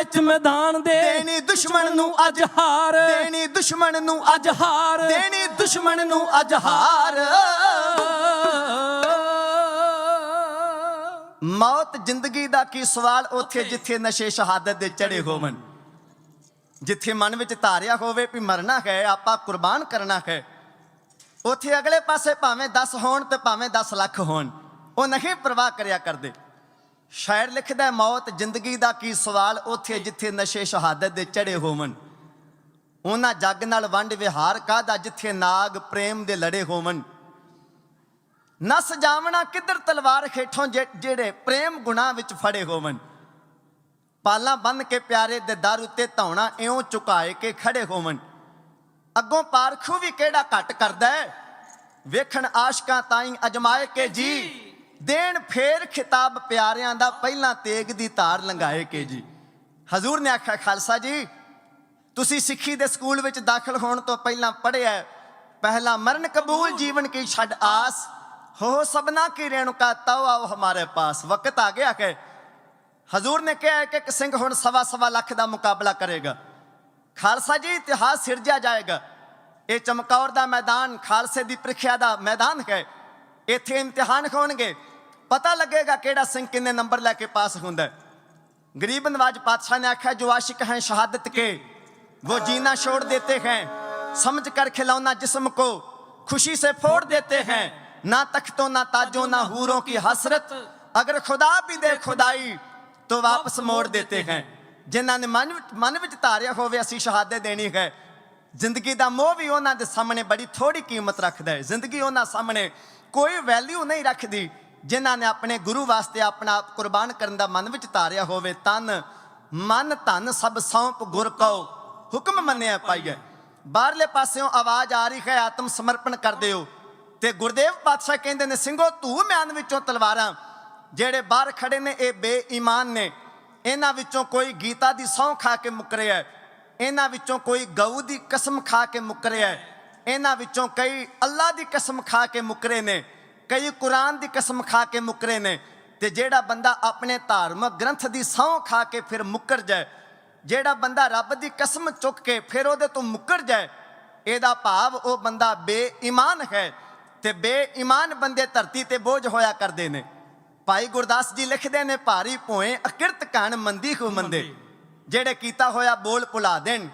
ਵਿੱਚ ਮੈਦਾਨ ਦੇ ਦੇਣੀ ਦੁਸ਼ਮਣ ਨੂੰ ਅੱਜ ਹਾਰ ਦੇਣੀ ਦੁਸ਼ਮਣ ਨੂੰ ਅੱਜ ਹਾਰ ਦੇਣੀ ਦੁਸ਼ਮਣ ਨੂੰ ਅੱਜ ਹਾਰ ਮੌਤ ਜ਼ਿੰਦਗੀ ਦਾ ਕੀ ਸਵਾਲ ਉੱਥੇ ਜਿੱਥੇ ਨਸ਼ੇ ਸ਼ਹਾਦਤ ਦੇ ਚੜੇ ਹੋਵਨ ਜਿੱਥੇ ਮਨ ਵਿੱਚ ਧਾਰਿਆ ਹੋਵੇ ਵੀ ਮਰਨਾ ਹੈ ਆਪਾਂ ਕੁਰਬਾਨ ਕਰਨਾ ਹੈ ਉੱਥੇ ਅਗਲੇ ਪਾਸੇ ਭਾਵੇਂ 10 ਹੋਣ ਤੇ ਭਾਵੇਂ 10 ਲੱਖ ਹੋਣ ਉਹ ਨਹੀਂ ਪਰਵਾਹ ਕਰਿਆ ਕਰਦੇ ਸ਼ਾਇਰ ਲਿਖਦਾ ਮੌਤ ਜ਼ਿੰਦਗੀ ਦਾ ਕੀ ਸਵਾਲ ਉੱਥੇ ਜਿੱਥੇ ਨਸ਼ੇ ਸ਼ਹਾਦਤ ਦੇ ਚੜੇ ਹੋਵਨ ਉਹਨਾਂ ਜੱਗ ਨਾਲ ਵੰਡ ਵਿਹਾਰ ਕਾਹਦਾ ਜਿੱਥੇ ਨਾਗ ਪ੍ਰੇਮ ਦੇ ਲੜੇ ਹੋਵਨ ਨਸ ਜਾਵਣਾ ਕਿੱਧਰ ਤਲਵਾਰ ਖੇਠੋਂ ਜਿਹੜੇ ਪ੍ਰੇਮ ਗੁਣਾ ਵਿੱਚ ਫੜੇ ਹੋਵਨ ਪਾਲਾਂ ਬੰਨ ਕੇ ਪਿਆਰੇ ਦੇ ਦਰ ਉੱਤੇ ਧੌਣਾ ਇਉਂ ਝੁਕਾਏ ਕੇ ਖੜੇ ਹੋਵਨ ਅੱਗੋਂ ਪਾਰਖੂ ਵੀ ਕਿਹੜਾ ਘੱਟ ਕਰਦਾ ਵੇਖਣ ਆਸ਼ਕਾਂ ਤਾਈਂ ਅਜਮਾਏ ਕੇ ਜੀ ਦੇਣ ਫੇਰ ਖਿਤਾਬ ਪਿਆਰਿਆਂ ਦਾ ਪਹਿਲਾਂ ਤੇਗ ਦੀ ਧਾਰ ਲੰਘਾਏ ਕੇ ਜੀ ਹਜ਼ੂਰ ਨੇ ਆਖਿਆ ਖਾਲਸਾ ਜੀ ਤੁਸੀਂ ਸਿੱਖੀ ਦੇ ਸਕੂਲ ਵਿੱਚ ਦਾਖਲ ਹੋਣ ਤੋਂ ਪਹਿਲਾਂ ਪੜ੍ਹਿਆ ਪਹਿਲਾ ਮਰਨ ਕਬੂਲ ਜੀਵਨ ਕੀ ਛੱਡ ਆਸ हो सबना की रेणुका तव आओ हमारे पास वक्त आ गया है हजूर ने कहा है कि सिंह हुण 1.25 लाख का मुकाबला करेगा खालसा जी इतिहास सिरजा जाएगा ये चमकौर का मैदान खालसे की प्रीख्या का मैदान है इत्थे इम्तिहान होणगे पता लगेगा किहड़ा सिंह किन्ने नंबर लैके पास हुंदा गरीब नवाज पातशाह ने आख्या जो आशिक हैं शहादत के वो जीना छोड़ देते हैं समझ कर खिलौना जिस्म को खुशी से फोड़ देते हैं ना तख्तों ना ताजों ना हूरों की हसरत अगर खुदा भी दे खुदाई तो वापस मोड़ देते हैं जिन्हों ने मन विच धारिया होवे असीं शहादत देनी है जिंदगी का मोह भी उन्हां दे सामने बड़ी थोड़ी कीमत रखता है जिंदगी उन्हां सामने कोई वैल्यू नहीं रखती जिन्हों ने अपने गुरु वास्ते अपना आप कुर्बान करने का मन विच धारिया होवे तन मन धन सब सौंप गुर कहो हुक्म मन्निया पाईए बाहरले पासियों आवाज़ आ रही है आत्म समर्पण कर दिओ ते गुरदेव पातशाह कहते ने ਸਿੰਘੋ ਧੂ ਮਿਆਨ ਵਿੱਚੋਂ ਤਲਵਾਰਾਂ ਜਿਹੜੇ ਬਾਹਰ ਖੜੇ ਨੇ ਇਹ ਬੇਈਮਾਨ ਨੇ ਇਹਨਾਂ ਵਿੱਚੋਂ ਕੋਈ ਗੀਤਾ ਦੀ ਸਹੁੰ ਖਾ ਕੇ ਮੁੱਕਰਿਆ ਇਹਨਾਂ ਵਿੱਚੋਂ ਕੋਈ ਗਊ ਦੀ ਕਸਮ ਖਾ ਕੇ ਮੁੱਕਰਿਆ ਇਹਨਾਂ ਵਿੱਚੋਂ ਕਈ ਅੱਲਾ ਦੀ ਕਸਮ ਖਾ ਕੇ ਮੁੱਕਰੇ ਨੇ ਕਈ ਕੁਰਾਨ ਦੀ ਕਸਮ ਖਾ ਕੇ ਮੁੱਕਰੇ ਨੇ ਤੇ ਜਿਹੜਾ ਬੰਦਾ ਆਪਣੇ ਧਾਰਮਿਕ ਗ੍ਰੰਥ ਦੀ ਸਹੁੰ ਖਾ ਕੇ ਫਿਰ ਮੁੱਕਰ ਜਾਏ ਜਿਹੜਾ ਬੰਦਾ ਰੱਬ ਦੀ ਕਸਮ ਚੁੱਕ ਕੇ ਫਿਰ ਉਹਦੇ ਤੋਂ ਮੁੱਕਰ ਜਾਏ ਇਹਦਾ ਭਾਵ ਉਹ ਬੰਦਾ ਬੇਈਮਾਨ ਹੈ ਤੇ ਬੇਈਮਾਨ ਬੰਦੇ ਧਰਤੀ ਤੇ ਬੋਝ ਹੋਇਆ ਕਰਦੇ ਨੇ ਭਾਈ ਗੁਰਦਾਸ ਜੀ ਲਿਖਦੇ ਨੇ ਭਾਰੀ ਭੋਏ ਅਕਿਰਤ ਕਣ ਮੰਦੀ ਕੋ ਮੰਦੇ ਜਿਹੜੇ ਕੀਤਾ ਹੋਇਆ ਬੋਲ ਭੁਲਾ ਦੇਣ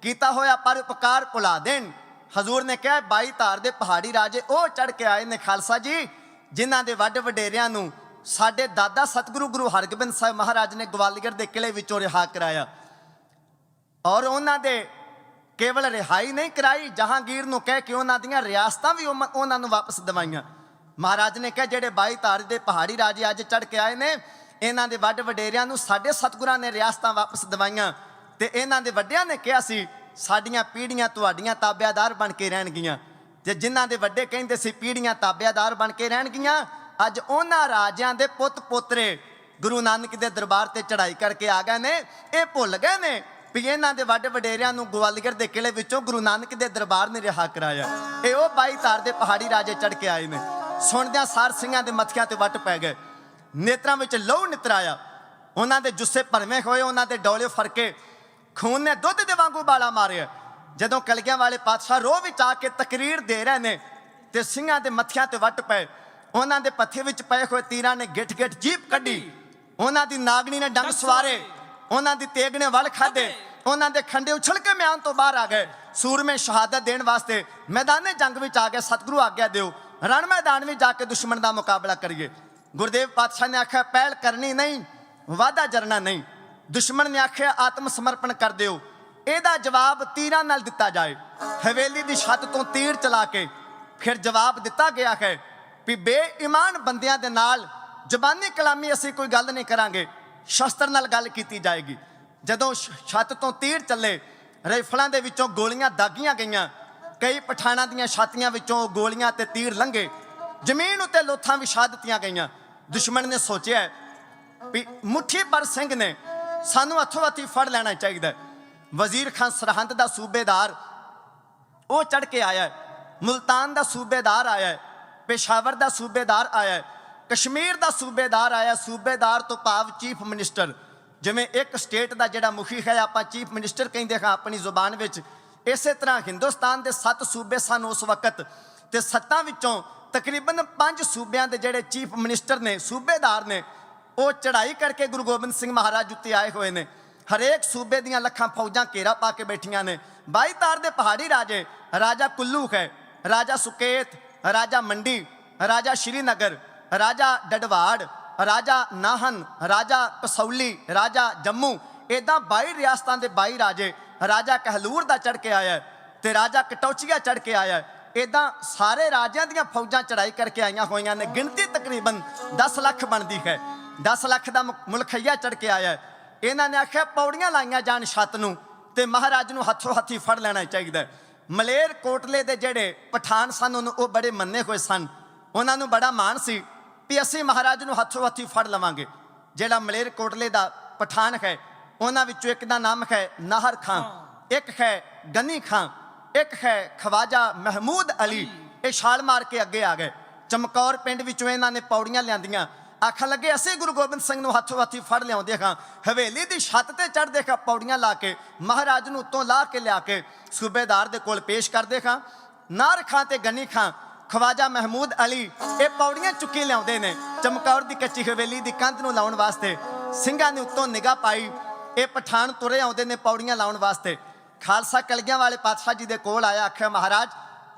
ਕੀਤਾ ਹੋਇਆ ਪਰ ਉਪਕਾਰ ਭੁਲਾ ਦੇਣ ਹਜ਼ੂਰ ਨੇ ਕਿਹਾ 22 ਧਾਰ ਦੇ ਪਹਾੜੀ ਰਾਜੇ ਉਹ ਚੜ ਕੇ ਆਏ ਨੇ ਖਾਲਸਾ ਜੀ ਜਿਨ੍ਹਾਂ ਦੇ ਵੱਡ ਵਡੇਰਿਆਂ ਨੂੰ ਸਾਡੇ ਦਾਦਾ ਸਤਿਗੁਰੂ ਗੁਰੂ ਹਰਗੋਬਿੰਦ ਸਾਹਿਬ ਮਹਾਰਾਜ ਨੇ ਗਵਾਲੀਅਰ ਦੇ ਕਿਲੇ ਵਿੱਚੋਂ ਰਿਹਾ ਕਰਾਇਆ ਔਰ ਉਹਨਾਂ ਦੇ केवल रिहाई नहीं कराई जहांगीर नूं कह के उन्हां दीयां रियासतां भी उन्हां नूं वापस दवाईयां महाराज ने कहा जिहड़े 22 धार दे पहाड़ी राजे अज चढ़ के आए ने इन्हां दे वड्ड वडेरियां नूं साडे सतगुरां ने रियासतां वापस दवाईयां ते इन्हां दे वड्डियां ने कहा सी साडीआं पीढ़ियां तुहाडीआं ताबियादार बन के रहणगीआं ते जिन्हां दे वड्डे कहिंदे सी पीढ़ियां ताबियादार बन के रहणगीआं अज उन्हां राजियां दे पुੱਤ पोतरे गुरु नानक दे दरबार ते चढ़ाई करके आ गए ने ये भुल गए ने ਵੀ ਇਹਨਾਂ ਦੇ ਵੱਡ ਵਡੇਰਿਆਂ ਨੂੰ ਗਵਾਲੀਅਰ ਦੇ ਕਿਲੇ ਵਿੱਚੋਂ ਗੁਰੂ ਨਾਨਕ ਦੇ ਦਰਬਾਰ ਨੇ ਰਿਹਾ ਕਰਾਇਆ ਇਹ ਉਹ 22 ਧਾਰ ਦੇ ਪਹਾੜੀ ਰਾਜੇ ਚੜ ਕੇ ਆਏ ਨੇ ਸੁਣਦਿਆਂ ਸਾਰ ਸਿੰਘਾਂ ਦੇ ਮੱਥਿਆਂ ਤੇ ਵੱਟ ਪੈ ਗਏ ਨੇਤਰਾਂ ਵਿੱਚ ਲਹੂ ਨਿਤਰਾਇਆ ਉਹਨਾਂ ਦੇ ਜੁੱਸੇ ਭਰਵੇਂ ਹੋਏ ਉਹਨਾਂ ਦੇ ਡੋਲੇ ਫਰਕੇ ਖੂਨ ਨੇ ਦੁੱਧ ਦੇ ਵਾਂਗੂ ਬਾਲਾ ਮਾਰਿਆ ਜਦੋਂ ਕਲਗੀਆਂ ਵਾਲੇ ਪਾਤਸ਼ਾਹ ਰੋਹ ਵਿੱਚ ਆ ਕੇ ਤਕਰੀਰ ਦੇ ਰਹੇ ਨੇ ਤੇ ਸਿੰਘਾਂ ਦੇ ਮੱਥਿਆਂ ਤੇ ਵੱਟ ਪਏ ਉਹਨਾਂ ਦੇ ਪੱਥੇ ਵਿੱਚ ਪਏ ਹੋਏ ਤੀਰਾਂ ਨੇ ਗਿੱਠ ਗਿੱਠ ਜੀਭ ਕੱਢੀ ਉਹਨਾਂ ਦੀ ਨਾਗਣੀ ਨੇ ਡੰਗ ਸਵਾਰੇ ਉਹਨਾਂ ਦੀ ਤੇਗ ਨੇ ਵਲ ਖਾਦੇ ਉਹਨਾਂ ਦੇ ਖੰਡੇ ਉਛਲ ਕੇ ਮਿਆਨ ਤੋਂ ਬਾਹਰ ਆ ਗਏ ਸੂਰਮੇ ਸ਼ਹਾਦਤ ਦੇਣ ਵਾਸਤੇ ਮੈਦਾਨੇ ਜੰਗ ਵਿੱਚ ਆ ਗਏ ਸਤਿਗੁਰੂ ਆਗਿਆ ਦਿਓ ਰਣ ਮੈਦਾਨ ਵਿੱਚ ਜਾ ਕੇ ਦੁਸ਼ਮਣ ਦਾ ਮੁਕਾਬਲਾ ਕਰੀਏ ਗੁਰਦੇਵ ਪਾਤਸ਼ਾਹ ਨੇ ਆਖਿਆ ਪਹਿਲ ਕਰਨੀ ਨਹੀਂ ਵਾਦਾ ਜਰਨਾ ਨਹੀਂ ਦੁਸ਼ਮਣ ਨੇ ਆਖਿਆ ਆਤਮ ਸਮਰਪਣ ਕਰ ਦਿਓ ਇਹਦਾ ਜਵਾਬ ਤੀਰਾਂ ਨਾਲ ਦਿੱਤਾ ਜਾਏ ਹਵੇਲੀ ਦੀ ਛੱਤ ਤੋਂ ਤੀਰ ਚਲਾ ਕੇ ਫਿਰ ਜਵਾਬ ਦਿੱਤਾ ਗਿਆ ਹੈ ਵੀ ਬੇਈਮਾਨ ਬੰਦਿਆਂ ਦੇ ਨਾਲ ਜ਼ਬਾਨੀ ਕਲਾਮੀ ਅਸੀਂ ਕੋਈ ਗੱਲ ਨਹੀਂ ਕਰਾਂਗੇ ਸ਼ਸਤਰ ਨਾਲ ਗੱਲ ਕੀਤੀ ਜਾਏਗੀ ਜਦੋਂ ਛੱਤ ਤੋਂ ਤੀਰ ਚੱਲੇ ਰਾਈਫਲਾਂ ਦੇ ਵਿੱਚੋਂ ਗੋਲੀਆਂ ਦਾਗੀਆਂ ਗਈਆਂ ਕਈ ਪਠਾਣਾਂ ਦੀਆਂ ਛਾਤੀਆਂ ਵਿੱਚੋਂ ਗੋਲੀਆਂ ਤੇ ਤੀਰ ਲੰਘੇ ਜ਼ਮੀਨ ਉੱਤੇ ਲੋਥਾਂ ਵਿਛਾ ਦਿੱਤੀਆਂ ਗਈਆਂ ਦੁਸ਼ਮਣ ਨੇ ਸੋਚਿਆ ਵੀ ਮੁੱਠੀ ਪਰ ਸਿੰਘ ਨੇ ਸਾਨੂੰ ਹੱਥੋਂ ਹੱਥੀ ਫੜ ਲੈਣਾ ਚਾਹੀਦਾ ਵਜ਼ੀਰ ਖਾਨ ਸਰਹੰਦ ਦਾ ਸੂਬੇਦਾਰ ਉਹ ਚੜ ਕੇ ਆਇਆ ਮੁਲਤਾਨ ਦਾ ਸੂਬੇਦਾਰ ਆਇਆ पेशावर का सूबेदार आया कश्मीर का सूबेदार आया सूबेदार तो भाव चीफ मिनिस्टर ਜਿਵੇਂ ਇੱਕ ਸਟੇਟ ਦਾ ਜਿਹੜਾ ਮੁਖੀ ਹੈ ਆਪਾਂ ਚੀਫ ਮਿਨਿਸਟਰ ਕਹਿੰਦੇ ਹਾਂ ਆਪਣੀ ਜ਼ੁਬਾਨ ਵਿੱਚ, ਇਸੇ ਤਰ੍ਹਾਂ ਹਿੰਦੁਸਤਾਨ ਦੇ 7 ਸੂਬੇ ਸਨ ਉਸ ਵਕਤ, ਤੇ 7 ਵਿੱਚੋਂ ਤਕਰੀਬਨ 5 ਸੂਬਿਆਂ ਦੇ ਜਿਹੜੇ ਚੀਫ ਮਿਨਿਸਟਰ ਨੇ, ਸੂਬੇਦਾਰ ਨੇ, ਉਹ ਚੜ੍ਹਾਈ ਕਰਕੇ ਗੁਰੂ ਗੋਬਿੰਦ ਸਿੰਘ ਮਹਾਰਾਜ ਉੱਤੇ ਆਏ ਹੋਏ ਨੇ। ਹਰੇਕ ਸੂਬੇ ਦੀਆਂ ਲੱਖਾਂ ਫੌਜਾਂ ਘੇਰਾ ਪਾ ਕੇ ਬੈਠੀਆਂ ਨੇ। 22 ਤਾਰ ਦੇ ਪਹਾੜੀ ਰਾਜੇ, ਰਾਜਾ ਕੁੱਲੂ ਹੈ, ਰਾਜਾ ਸੁਕੇਤ, ਰਾਜਾ ਮੰਡੀ, ਰਾਜਾ ਸ਼੍ਰੀਨਗਰ, ਰਾਜਾ ਡਡਵਾੜ, ਰਾਜਾ ਨਾਹਨ, ਰਾਜਾ ਕਸੌਲੀ, ਰਾਜਾ ਜੰਮੂ, ਇੱਦਾਂ 22 ਰਿਆਸਤਾਂ ਦੇ 22 ਰਾਜੇ। ਰਾਜਾ ਕਹਿਲੂਰ ਦਾ ਚੜ੍ਹ ਕੇ ਆਇਆ ਤੇ ਰਾਜਾ ਕਟੌਚੀਆ ਚੜ੍ਹ ਕੇ ਆਇਆ। ਇੱਦਾਂ ਸਾਰੇ ਰਾਜਿਆਂ ਦੀਆਂ ਫੌਜਾਂ ਚੜ੍ਹਾਈ ਕਰਕੇ ਆਈਆਂ ਹੋਈਆਂ ਨੇ। ਗਿਣਤੀ ਤਕਰੀਬਨ 10 ਲੱਖ ਬਣਦੀ ਹੈ। 10 ਲੱਖ ਦਾ ਮੁਲਖਈਆ ਚੜ੍ਹ ਕੇ ਆਇਆ। ਇਹਨਾਂ ਨੇ ਆਖਿਆ ਪੌੜੀਆਂ ਲਾਈਆਂ ਜਾਣ ਛੱਤ ਨੂੰ ਤੇ ਮਹਾਰਾਜ ਨੂੰ ਹੱਥੋਂ ਹੱਥੀ ਫੜ ਲੈਣਾ ਚਾਹੀਦਾ। ਮਲੇਰ ਕੋਟਲੇ ਦੇ ਜਿਹੜੇ ਪਠਾਨ ਸਨ ਉਹ ਬੜੇ ਮੰਨੇ ਹੋਏ ਸਨ। ਉਹਨਾਂ ਨੂੰ ਬੜਾ ਮਾਣ ਸੀ ਵੀ ਅਸੀਂ ਮਹਾਰਾਜ ਨੂੰ ਹੱਥੋਂ ਹੱਥੀ ਫੜ ਲਵਾਂਗੇ। ਜਿਹੜਾ ਮਲੇਰ ਕੋਟਲੇ ਦਾ ਪਠਾਨ ਹੈ ਉਹਨਾਂ ਵਿੱਚੋਂ ਇੱਕ ਦਾ ਨਾਮ ਹੈ ਨਾਹਰ ਖਾਂ, ਇੱਕ ਹੈ ਗਨੀ ਖਾਂ, ਇੱਕ ਹੈ ਖਵਾਜਾ ਮਹਿਮੂਦ ਅਲੀ। ਇਹ ਛਾਲ ਮਾਰ ਕੇ ਅੱਗੇ ਆ ਗਏ। ਚਮਕੌਰ ਪਿੰਡ ਵਿੱਚੋਂ ਇਹਨਾਂ ਨੇ ਪੌੜੀਆਂ ਲਿਆਂਦੀਆਂ। ਆਖਣ ਲੱਗੇ ਅਸੀਂ ਗੁਰੂ ਗੋਬਿੰਦ ਸਿੰਘ ਨੂੰ ਹੱਥੋਂ ਹੱਥੀ ਫੜ ਲਿਆਉਂਦੇ ਹਾਂ। ਹਵੇਲੀ ਦੀ ਛੱਤ ਤੇ ਚੜ੍ਹਦੇ ਹਾਂ, ਪੌੜੀਆਂ ਲਾ ਕੇ ਮਹਾਰਾਜ ਨੂੰ ਉੱਤੋਂ ਲਾ ਕੇ ਲਿਆ ਕੇ ਸੂਬੇਦਾਰ ਦੇ ਕੋਲ ਪੇਸ਼ ਕਰਦੇ ਹਾਂ। ਨਾਹਰ ਖਾਂ ਤੇ ਗਨੀ ਖਾਂ, ਖਵਾਜਾ ਮਹਿਮੂਦ ਅਲੀ ਇਹ ਪੌੜੀਆਂ ਚੁੱਕੀ ਲਿਆਉਂਦੇ ਨੇ ਚਮਕੌਰ ਦੀ ਕੱਚੀ ਹਵੇਲੀ ਦੀ ਕੰਧ ਨੂੰ ਲਾਉਣ ਵਾਸਤੇ। ਸਿੰਘਾਂ ਨੇ ਉੱਤੋਂ ਨਿਗਾਹ ਪਾਈ, ਇਹ ਪਠਾਨ ਤੁਰੇ ਆਉਂਦੇ ਨੇ ਪੌੜੀਆਂ ਲਾਉਣ ਵਾਸਤੇ। ਖਾਲਸਾ ਕਲਗੀਆਂ ਵਾਲੇ ਪਾਤਸ਼ਾਹ ਜੀ ਦੇ ਕੋਲ ਆਇਆ, ਆਖਿਆ ਮਹਾਰਾਜ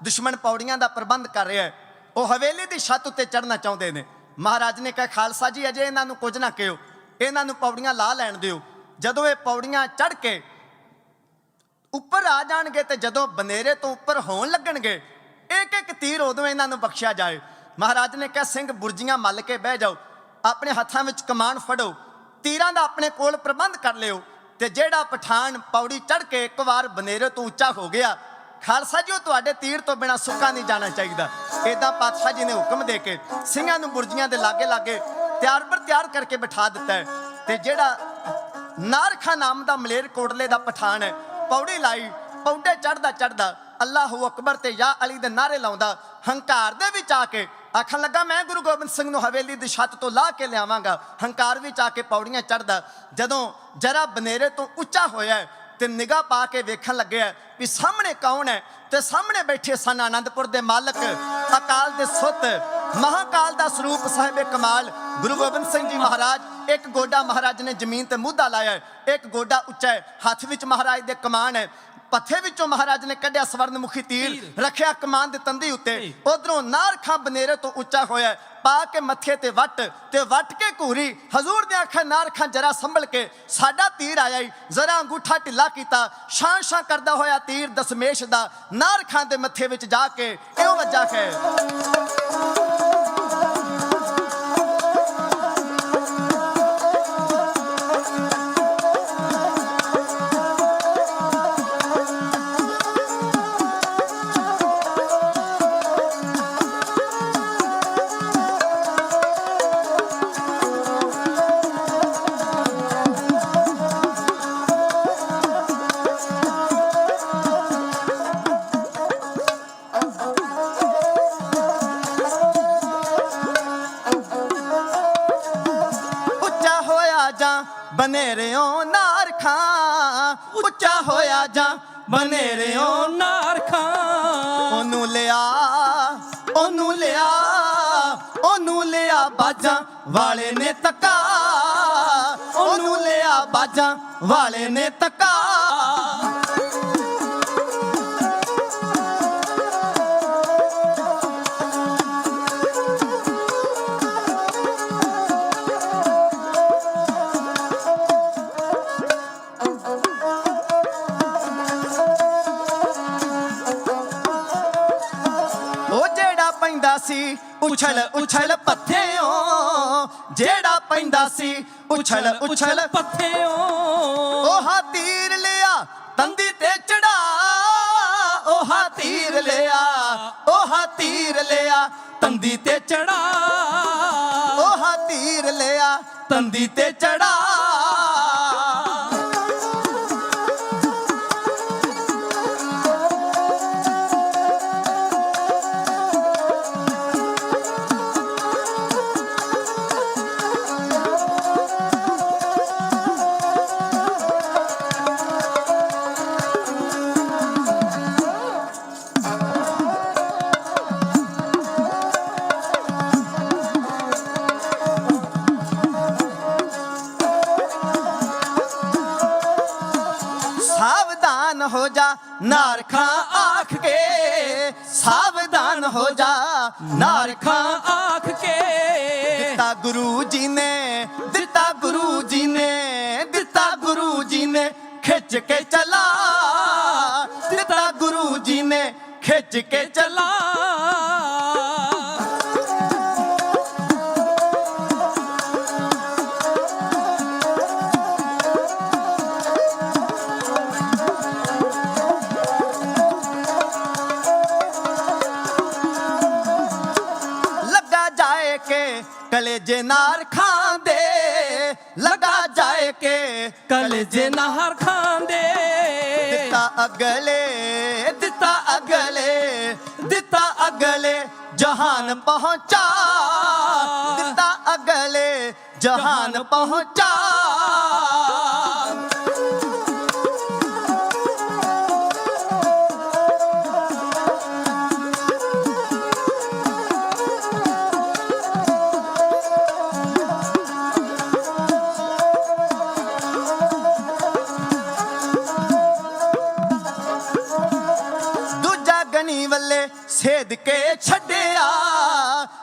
ਦੁਸ਼ਮਣ ਪੌੜੀਆਂ ਦਾ ਪ੍ਰਬੰਧ ਕਰ ਰਿਹਾ ਹੈ, ਉਹ ਹਵੇਲੀ ਦੀ ਛੱਤ ਉੱਤੇ ਚੜ੍ਹਨਾ ਚਾਹੁੰਦੇ ਨੇ। ਮਹਾਰਾਜ ਨੇ ਕਿਹਾ ਖਾਲਸਾ ਜੀ ਅਜੇ ਇਹਨਾਂ ਨੂੰ ਕੁਝ ਨਾ ਕਹਿਓ, ਇਹਨਾਂ ਨੂੰ ਪੌੜੀਆਂ ਲਾ ਲੈਣ ਦਿਓ। ਜਦੋਂ ਇਹ ਪੌੜੀਆਂ ਚੜ੍ਹ ਕੇ ਉੱਪਰ ਆ ਜਾਣਗੇ ਤੇ ਜਦੋਂ ਬਨੇਰੇ ਤੋਂ ਉੱਪਰ ਹੋਣ ਲੱਗਣਗੇ ਇੱਕ ਇੱਕ ਤੀਰ ਉਦੋਂ ਇਹਨਾਂ ਨੂੰ ਬਖਸ਼ਿਆ ਜਾਏ। ਮਹਾਰਾਜ ਨੇ ਕਿਹਾ ਸਿੰਘ ਬੁਰਜੀਆਂ ਮੱਲ ਕੇ ਬਹਿ ਜਾਓ, ਆਪਣੇ ਹੱਥਾਂ ਵਿੱਚ ਕਮਾਨ ਫੜੋ, ਤੀਰਾਂ ਦਾ ਆਪਣੇ ਕੋਲ ਪ੍ਰਬੰਧ ਕਰ ਲਿਓ। ਤੇ ਜਿਹੜਾ ਪਠਾਨ ਪੌੜੀ ਚੜ੍ਹ ਕੇ ਇੱਕ ਵਾਰ ਬਨੇਰੇ ਤੋਂ ਉੱਚਾ ਹੋ ਗਿਆ, ਖਾਲਸਾ ਜੀ ਉਹ ਤੁਹਾਡੇ ਤੀਰ ਤੋਂ ਬਿਨਾਂ ਸੁੱਕਾ ਨਹੀਂ ਜਾਣਾ ਚਾਹੀਦਾ। ਇੱਦਾਂ ਪਾਤਸ਼ਾਹ ਜੀ ਨੇ ਹੁਕਮ ਦੇ ਕੇ ਸਿੰਘਾਂ ਨੂੰ ਬੁਰਜੀਆਂ ਦੇ ਲਾਗੇ ਲਾਗੇ ਤਿਆਰ ਬਰ ਤਿਆਰ ਕਰਕੇ ਬਿਠਾ ਦਿੱਤਾ ਹੈ। ਤੇ ਜਿਹੜਾ ਨਾਹਰ ਖਾਂ ਨਾਮ ਦਾ ਮਲੇਰ ਕੋਟਲੇ ਦਾ ਪਠਾਨ ਹੈ, ਪੌੜੀ ਲਾਈ, ਪੌੜੇ ਚੜ੍ਹਦਾ ਚੜ੍ਹਦਾ ਅੱਲਾਹੂ ਅਕਬਰ ਤੇ ਯਾ ਅਲੀ ਦੇ ਨਾਰੇ ਲਾਉਂਦਾ ਹੰਕਾਰ ਦੇ ਵਿੱਚ ਆ ਕੇ ਆਖਣ ਲੱਗਾ ਮੈਂ ਗੁਰੂ ਗੋਬਿੰਦ ਸਿੰਘ ਨੂੰ ਹਵੇਲੀ ਦੀ ਛੱਤ ਤੋਂ ਲਾ ਕੇ ਲਿਆਵਾਂਗਾ। ਹੰਕਾਰ ਵਿੱਚ ਆ ਕੇ ਪੌੜੀਆਂ ਚੜ੍ਹਦਾ। ਜਦੋਂ ਜਰਾ ਬਨੇਰੇ ਤੋਂ ਉੱਚਾ ਹੋਇਆ ਤੇ ਨਿਗਾਹ ਪਾ ਕੇ ਵੇਖਣ ਲੱਗਿਆ ਵੀ ਸਾਹਮਣੇ ਕੌਣ ਹੈ, ਤੇ ਸਾਹਮਣੇ ਬੈਠੇ ਸਨ ਆਨੰਦਪੁਰ ਦੇ ਮਾਲਕ, ਅਕਾਲ ਦੇ ਸੁੱਤ, ਮਹਾਕਾਲ ਦਾ ਸਰੂਪ ਸਾਹਿਬ ਕਮਾਲ ਗੁਰੂ ਗੋਬਿੰਦ ਸਿੰਘ ਜੀ ਮਹਾਰਾਜ। ਇੱਕ ਗੋਡਾ ਮਹਾਰਾਜ ਨੇ ਜ਼ਮੀਨ ਤੇ ਮੁੱਦਾ ਲਾਇਆ, ਇੱਕ ਗੋਡਾ ਉੱਚਾ ਹੈ, ਹੱਥ ਵਿੱਚ ਮਹਾਰਾਜ ਦੇ ਕਮਾਨ ਹੈ। ਪੱਥੇ ਵਿੱਚੋਂ ਮਹਾਰਾਜ ਨੇ ਕੱਢਿਆ ਸਵਰਨਮੁਖੀ ਤੀਰ, ਰੱਖਿਆ ਕਮਾਨ ਦੇ ਤੰਦੀ ਉੱਤੇ। ਉਧਰੋਂ ਨਾਹਰ ਖਾਂ ਬਨੇਰੇ ਤੋਂ ਉੱਚਾ ਹੋਇਆ, ਪਾ ਕੇ ਮੱਥੇ ਤੇ ਵੱਟ ਤੇ ਵੱਟ ਕੇ ਘੂਰੀ। ਹਜ਼ੂਰ ਨੇ ਆਖਿਆ ਨਾਹਰ ਖਾਂ ਜਰਾ ਸੰਭਲ ਕੇ, ਸਾਡਾ ਤੀਰ ਆਇਆ ਈ। ਜ਼ਰਾ ਅੰਗੂਠਾ ਢਿੱਲਾ ਕੀਤਾ, ਸ਼ਾਂ ਸ਼ਾਂ ਕਰਦਾ ਹੋਇਆ ਤੀਰ ਦਸਮੇਸ਼ ਦਾ ਨਾਹਰ ਖਾਂ ਦੇ ਮੱਥੇ ਵਿੱਚ ਜਾ ਕੇ ਇਉਂ ਵੱਜਾ ਹੈ। ਬਨੇਰਿਓਂ ਨਾਹਰ ਖਾਂ, ਉੱਚਾ ਹੋਇਆ ਜਾਂ ਬਨੇਰਿਓਂ ਨਾਹਰ ਖਾਂ। ਉਹਨੂੰ ਲਿਆ, ਉਹਨੂੰ ਲਿਆ, ਉਹਨੂੰ ਲਿਆ ਬਾਜਾਂ ਵਾਲੇ ਨੇ ਤੱਕਾ, ਉਹਨੂੰ ਲਿਆ ਬਾਜਾਂ ਵਾਲੇ ਨੇ ਤੱਕਾ। ਉਛਲ ਉਛਲ ਪੱਥਿਓਂ, ਜਿਹੜਾ ਪੈਂਦਾ ਸੀ ਉਛਲ ਉਛਲ ਪੱਥਿਓਂ। ਉਹ ਤੀਰ ਲਿਆ ਤੰਦੀ ਤੇ ਚੜਾ, ਉਹ ਤੀਰ ਲਿਆ, ਉਹ ਤੀਰ ਲਿਆ ਤੰਦੀ ਤੇ ਚੜਾ, ਉਹ ਤੀਰ ਲਿਆ ਤੰਦੀ ਤੇ ਚੜਾ। जा, नारखा आख के सावधान हो जा, नारखा आख के। दिता गुरु जी ने, दिता गुरु जी ने, दिता गुरु जी ने खिंच के चला, दिता गुरु जी ने खिंच के चला। कलेजे नार खांदे, लगा जाए के कलेजे नार खांदे। दिता अगले, दिता अगले, दिता अगले जहान पहुंचा, दिता अगले जहान पहुंचा। सेद के छड़िया,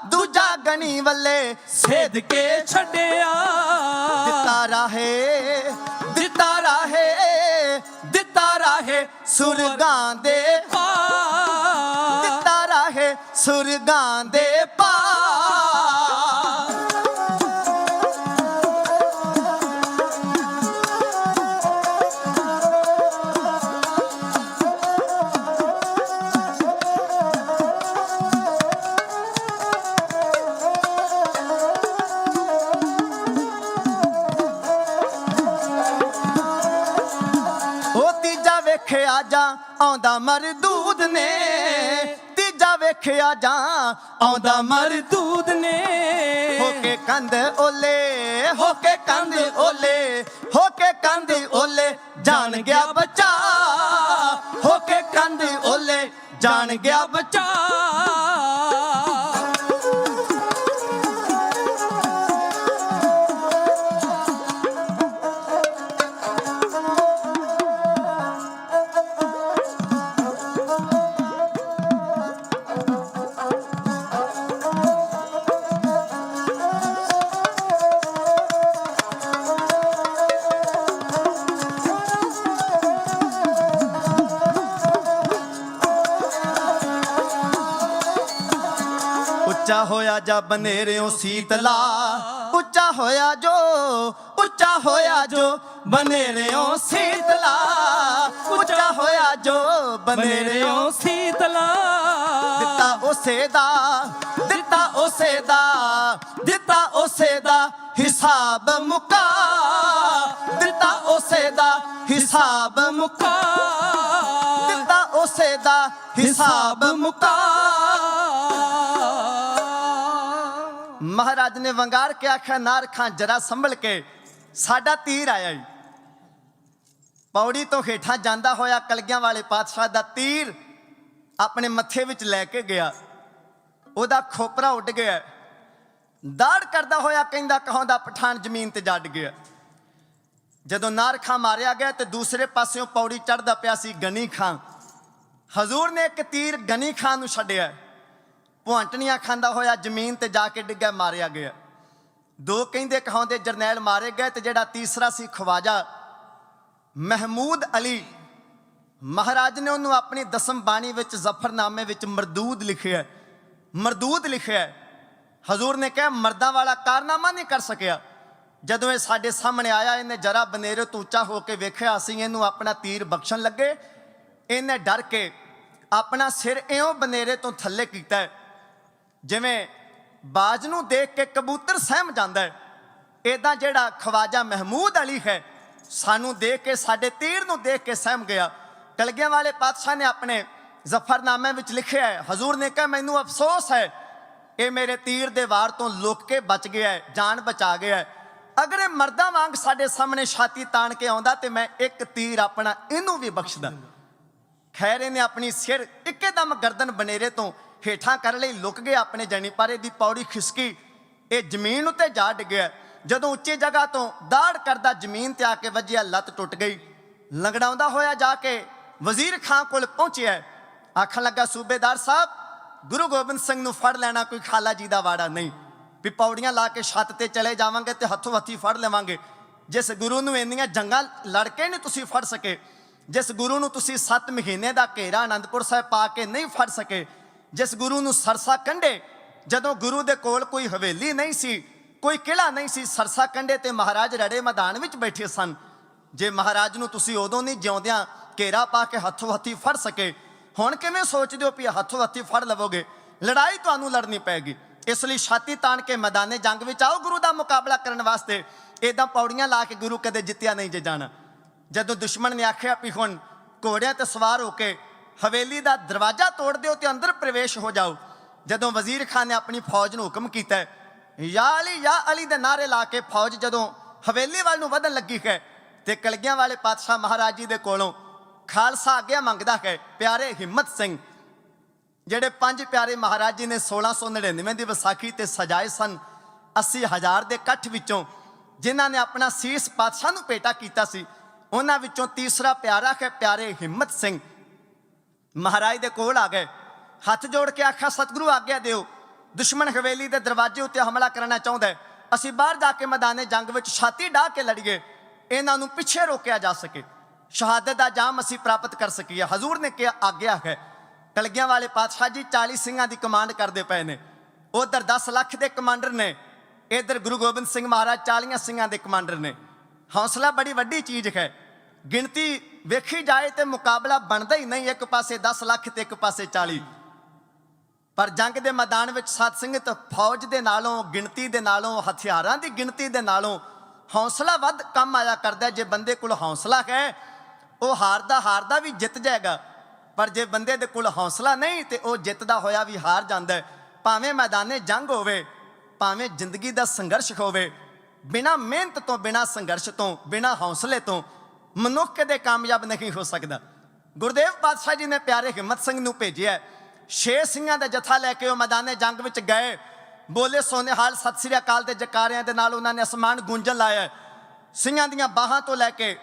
दूजा गनी वल्ले सेद के छड़िया। दिता राहे, दिता राहे, दिता राहे सुरगां दे पार, दिता राहे सुरगां दे पार। वेखिया जा आंदा मरदूद ने, तीजा वेखिया जा आंदा मरदूद ने। होके कंध ओले, होके कंध ओले, होके कंध ओले जान गया बच्चा, होके कंध ओले जान गया बच्चा। ਉੱਚਾ ਹੋਇਆ ਜਾ ਬਨੇਰਿਓਂ ਸੀਤਲਾ, ਉੱਚਾ ਹੋਇਆ ਜੋ, ਉੱਚਾ ਹੋਇਆ ਜੋ ਬਨੇਰਿਓਂ ਸੀਤਲਾ, ਉੱਚਾ ਹੋਇਆ ਜੋ ਬਨੇਰਿਓਂ ਸੀਤਲਾ। ਦਿੱਤਾ ਉਸੇ ਦਾ, ਦਿੱਤਾ ਉਸੇ ਦਾ, ਦਿੱਤਾ ਉਸੇ ਦਾ ਹਿਸਾਬ ਮੁਕਾ, ਦਿੱਤਾ ਉਸੇ ਦਾ ਹਿਸਾਬ ਮੁਕਾ, ਦਿੱਤਾ ਉਸੇ ਦਾ ਹਿਸਾਬ ਮੁਕਾ। महाराज ने वंगार के आख्या नार खां जरा संभल के, साडा तीर आया ही। पौड़ी तो हेठा जांदा होया कलगियां वाले पातशाह दा तीर अपने मत्थे विच लैके गया, ओदा खोपरा उड गया। दाड़ करदा होया कहंदा कहांदा पठान जमीन ते जड़ गया। जदों नार खां मारिया गया तो दूसरे पासियों पौड़ी चढ़दा पिया सी गनी खां। हजूर ने एक तीर गनी खां नूं छड्डिया, भुआंटनियां खांदा होया जमीन ते जाके डिग्गा, मारिया गया। दो कहंदे कहांदे जरनैल मारे गए ते जिहड़ा तीसरा सी ख्वाजा महमूद अली, महाराज ने उन्होंने अपनी दसम बाणी विच जफरनामे विच मरदूद लिखिया, मरदूद लिखिया। हजूर ने कहा मर्दां वाला कारनामा नहीं कर सकिया। जदों ये साडे सामने आया, इन्हें जरा बनेरे तो उच्चा होकर वेख्या, असीं इहनूं अपना तीर बख्शण लगे। इन्हें डर के अपना सिर इउं बनेरे तो थल्ले कीता है जिवें बाज नूं देख के कबूतर सहम जांदा है। इदां जिहड़ा ख्वाजा महमूद अली है सानू देख के, साडे तीर नूं देख के सहम गया। कलगियां वाले पातशाह ने अपने जफरनामे विच लिखिया है, हजूर ने कहा मैनू अफसोस है, ये मेरे तीर दे वार तो लुक के बच गया है, जान बचा गया है। अगर ये मर्दां वांग साडे सामने छाती तान के आउंदा ते मैं एक तीर अपना इनू भी बख्शदा। खैर इन्हें अपनी सिर इकदम गर्दन बनेरे तो हेठां कर लई, लुक गया। अपने जनीपारे दी पौड़ी खिसकी, ये जमीन उत्ते जा डिग्या। जदों उच्ची जगह तो दाड़ करदा जमीन ते आके वजिया, लत टुट गई। लंगड़ाउंदा होया जाके ਵਜ਼ੀਰ ਖਾਂ ਕੋਲ ਪਹੁੰਚਿਆ। ਆਖਣ ਲੱਗਾ ਸੂਬੇਦਾਰ ਸਾਹਿਬ, ਗੁਰੂ ਗੋਬਿੰਦ ਸਿੰਘ ਨੂੰ ਫੜ ਲੈਣਾ ਕੋਈ ਖਾਲਾ ਜੀ ਦਾ ਵਾੜਾ ਨਹੀਂ ਵੀ ਪੌੜੀਆਂ ਲਾ ਕੇ ਛੱਤ ਤੇ ਚਲੇ ਜਾਵਾਂਗੇ ਤੇ ਹੱਥੋਂ ਹੱਥੀ ਫੜ ਲਵਾਂਗੇ। ਜਿਸ ਗੁਰੂ ਨੂੰ ਇੰਨੀਆਂ ਜੰਗਾਂ ਲੜ ਕੇ ਨਹੀਂ ਤੁਸੀਂ ਫੜ ਸਕੇ, ਜਿਸ ਗੁਰੂ ਨੂੰ ਤੁਸੀਂ 7 ਮਹੀਨੇ ਦਾ ਘੇਰਾ ਆਨੰਦਪੁਰ ਸਾਹਿਬ ਪਾ ਕੇ ਨਹੀਂ ਫੜ ਸਕੇ, ਜਿਸ ਗੁਰੂ ਨੂੰ ਸਰਸਾ ਕੰਢੇ, ਜਦੋਂ ਗੁਰੂ ਦੇ ਕੋਲ ਕੋਈ ਹਵੇਲੀ ਨਹੀਂ ਸੀ, ਕੋਈ ਕਿਲ੍ਹਾ ਨਹੀਂ ਸੀ, ਸਰਸਾ ਕੰਢੇ ਤੇ ਮਹਾਰਾਜ ਰੜੇ ਮੈਦਾਨ ਵਿੱਚ ਬੈਠੇ ਸਨ। ਜੇ ਮਹਾਰਾਜ ਨੂੰ ਤੁਸੀਂ ਉਦੋਂ ਨਹੀਂ ਜਿਉਂਦਿਆਂ ਘੇਰਾ ਪਾ ਕੇ ਹੱਥੋਂ ਹੱਥੀ ਫੜ ਸਕੇ, ਹੁਣ ਕਿਵੇਂ ਸੋਚਦੇ ਹੋ ਵੀ ਹੱਥੋਂ ਹੱਥੀ ਫੜ ਲਵੋਗੇ? ਲੜਾਈ ਤੁਹਾਨੂੰ ਲੜਨੀ ਪਏਗੀ। ਇਸ ਲਈ ਛਾਤੀ ਤਾਣ ਕੇ ਮੈਦਾਨੇ ਜੰਗ ਵਿੱਚ ਆਓ ਗੁਰੂ ਦਾ ਮੁਕਾਬਲਾ ਕਰਨ ਵਾਸਤੇ। ਇੱਦਾਂ ਪੌੜੀਆਂ ਲਾ ਕੇ ਗੁਰੂ ਕਦੇ ਜਿੱਤਿਆ ਨਹੀਂ ਜੇ ਜਾਣਾ। ਜਦੋਂ ਦੁਸ਼ਮਣ ਨੇ ਆਖਿਆ ਵੀ ਹੁਣ ਘੋੜਿਆਂ ਤੇ ਸਵਾਰ ਹੋ ਕੇ ਹਵੇਲੀ ਦਾ ਦਰਵਾਜ਼ਾ ਤੋੜ ਦਿਓ ਤੇ ਅੰਦਰ ਪ੍ਰਵੇਸ਼ ਹੋ ਜਾਓ, ਜਦੋਂ ਵਜ਼ੀਰ ਖਾਨ ਨੇ ਆਪਣੀ ਫੌਜ ਨੂੰ ਹੁਕਮ ਕੀਤਾ, ਯਾ ਅਲੀ ਦੇ ਨਾਅਰੇ ਲਾ ਕੇ ਫੌਜ ਜਦੋਂ ਹਵੇਲੀ ਵੱਲ ਨੂੰ ਵਧਣ ਲੱਗੀ ਹੈ ਤੇ ਕਲਗੀਆਂ ਵਾਲੇ ਪਾਤਸ਼ਾਹ ਮਹਾਰਾਜ ਜੀ ਦੇ ਕੋਲੋਂ ਖਾਲਸਾ ਆਗਿਆ ਮੰਗਦਾ ਹੈ। ਪਿਆਰੇ ਹਿੰਮਤ ਸਿੰਘ, ਜਿਹੜੇ 5 ਪਿਆਰੇ ਮਹਾਰਾਜ ਜੀ ਨੇ 1699 ਦੀ ਵਿਸਾਖੀ ਤੇ ਸਜਾਏ ਸਨ 80,000 ਦੇ ਇਕੱਠ ਵਿੱਚੋਂ, ਜਿਨ੍ਹਾਂ ਨੇ ਆਪਣਾ ਸੀਸ ਪਾਤਸ਼ਾਹ ਨੂੰ ਭੇਟਾ ਕੀਤਾ ਸੀ, ਉਹਨਾਂ ਵਿੱਚੋਂ ਤੀਸਰਾ ਪਿਆਰਾ ਹੈ ਪਿਆਰੇ ਹਿੰਮਤ ਸਿੰਘ। ਮਹਾਰਾਜ ਦੇ ਕੋਲ ਆ ਗਏ, ਹੱਥ ਜੋੜ ਕੇ ਆਖਿਆ ਸਤਿਗੁਰੂ ਆਗਿਆ ਦਿਓ, ਦੁਸ਼ਮਣ ਹਵੇਲੀ ਦੇ ਦਰਵਾਜ਼ੇ ਉੱਤੇ ਹਮਲਾ ਕਰਨਾ ਚਾਹੁੰਦਾ ਹੈ, ਅਸੀਂ ਬਾਹਰ ਜਾ ਕੇ ਮੈਦਾਨੇ ਜੰਗ ਵਿੱਚ ਛਾਤੀ ਡਾਹ ਕੇ ਲੜੀਏ, ਇਹਨਾਂ ਨੂੰ ਪਿੱਛੇ ਰੋਕਿਆ ਜਾ ਸਕੇ, ਸ਼ਹਾਦਤ ਦਾ ਜਾਮ ਅਸੀਂ ਪ੍ਰਾਪਤ ਕਰ ਸਕੀਏ। ਹਜ਼ੂਰ ਨੇ ਕਿਹਾ ਆਗਿਆ ਹੈ। ਕਲਗੀਆਂ ਵਾਲੇ ਪਾਤਸ਼ਾਹ ਜੀ 40 ਸਿੰਘਾਂ ਦੀ ਕਮਾਂਡ ਕਰਦੇ ਪਏ ਨੇ, ਉਧਰ 10 ਲੱਖ ਦੇ ਕਮਾਂਡਰ ਨੇ, ਇੱਧਰ ਗੁਰੂ ਗੋਬਿੰਦ ਸਿੰਘ ਮਹਾਰਾਜ 40 ਸਿੰਘਾਂ ਦੇ ਕਮਾਂਡਰ ਨੇ। ਹੌਸਲਾ ਬੜੀ ਵੱਡੀ ਚੀਜ਼ ਹੈ। ਗਿਣਤੀ ਵੇਖੀ ਜਾਏ ਤੇ ਮੁਕਾਬਲਾ ਬਣਦਾ ਹੀ ਨਹੀਂ, ਇੱਕ ਪਾਸੇ 10 ਲੱਖ ਤੇ ਇੱਕ ਪਾਸੇ 40। ਪਰ ਜੰਗ ਦੇ ਮੈਦਾਨ ਵਿੱਚ ਸਤ ਸਿੰਘਤ ਫੌਜ ਦੇ ਨਾਲੋਂ, ਗਿਣਤੀ ਦੇ ਨਾਲੋਂ, ਹਥਿਆਰਾਂ ਦੀ ਗਿਣਤੀ ਦੇ ਨਾਲੋਂ ਹੌਸਲਾ ਵੱਧ ਕੰਮ ਆਇਆ ਕਰਦਾ। ਜੇ ਬੰਦੇ ਕੋਲ ਹੌਸਲਾ ਹੈ ਉਹ ਹਾਰਦਾ ਵੀ ਜਿੱਤ ਜਾਏਗਾ, ਪਰ ਜੇ ਬੰਦੇ ਦੇ ਕੋਲ ਹੌਸਲਾ ਨਹੀਂ ਤੇ ਉਹ ਜਿੱਤਦਾ ਹੋਇਆ ਵੀ ਹਾਰ ਜਾਂਦਾ। ਭਾਵੇਂ ਮੈਦਾਨੇ ਜੰਗ ਹੋਵੇ, ਭਾਵੇਂ ਜ਼ਿੰਦਗੀ ਦਾ ਸੰਘਰਸ਼ ਹੋਵੇ, ਬਿਨਾਂ ਮਿਹਨਤ ਤੋਂ, ਬਿਨਾਂ ਸੰਘਰਸ਼ ਤੋਂ, ਬਿਨਾਂ ਹੌਸਲੇ ਤੋਂ ਮਨੁੱਖ ਕਦੇ ਕਾਮਯਾਬ ਨਹੀਂ ਹੋ ਸਕਦਾ। ਗੁਰਦੇਵ ਪਾਤਸ਼ਾਹ ਜੀ ਨੇ ਪਿਆਰੇ ਹਿੰਮਤ ਸਿੰਘ ਨੂੰ ਭੇਜਿਆ। 6 ਸਿੰਘਾਂ ਦਾ ਜਥਾ ਲੈ ਕੇ ਉਹ ਮੈਦਾਨੇ ਜੰਗ ਵਿੱਚ ਗਏ। ਬੋਲੇ ਸੋਨੇਹਾਲ ਸਤਿ ਸ੍ਰੀ ਅਕਾਲ ਦੇ ਜਕਾਰਿਆਂ ਦੇ ਨਾਲ ਉਹਨਾਂ ਨੇ ਅਸਮਾਨ ਗੂੰਜਣ ਲਾਇਆ। ਸਿੰਘਾਂ ਦੀਆਂ ਬਾਹਾਂ ਤੋਂ ਲੈ ਕੇ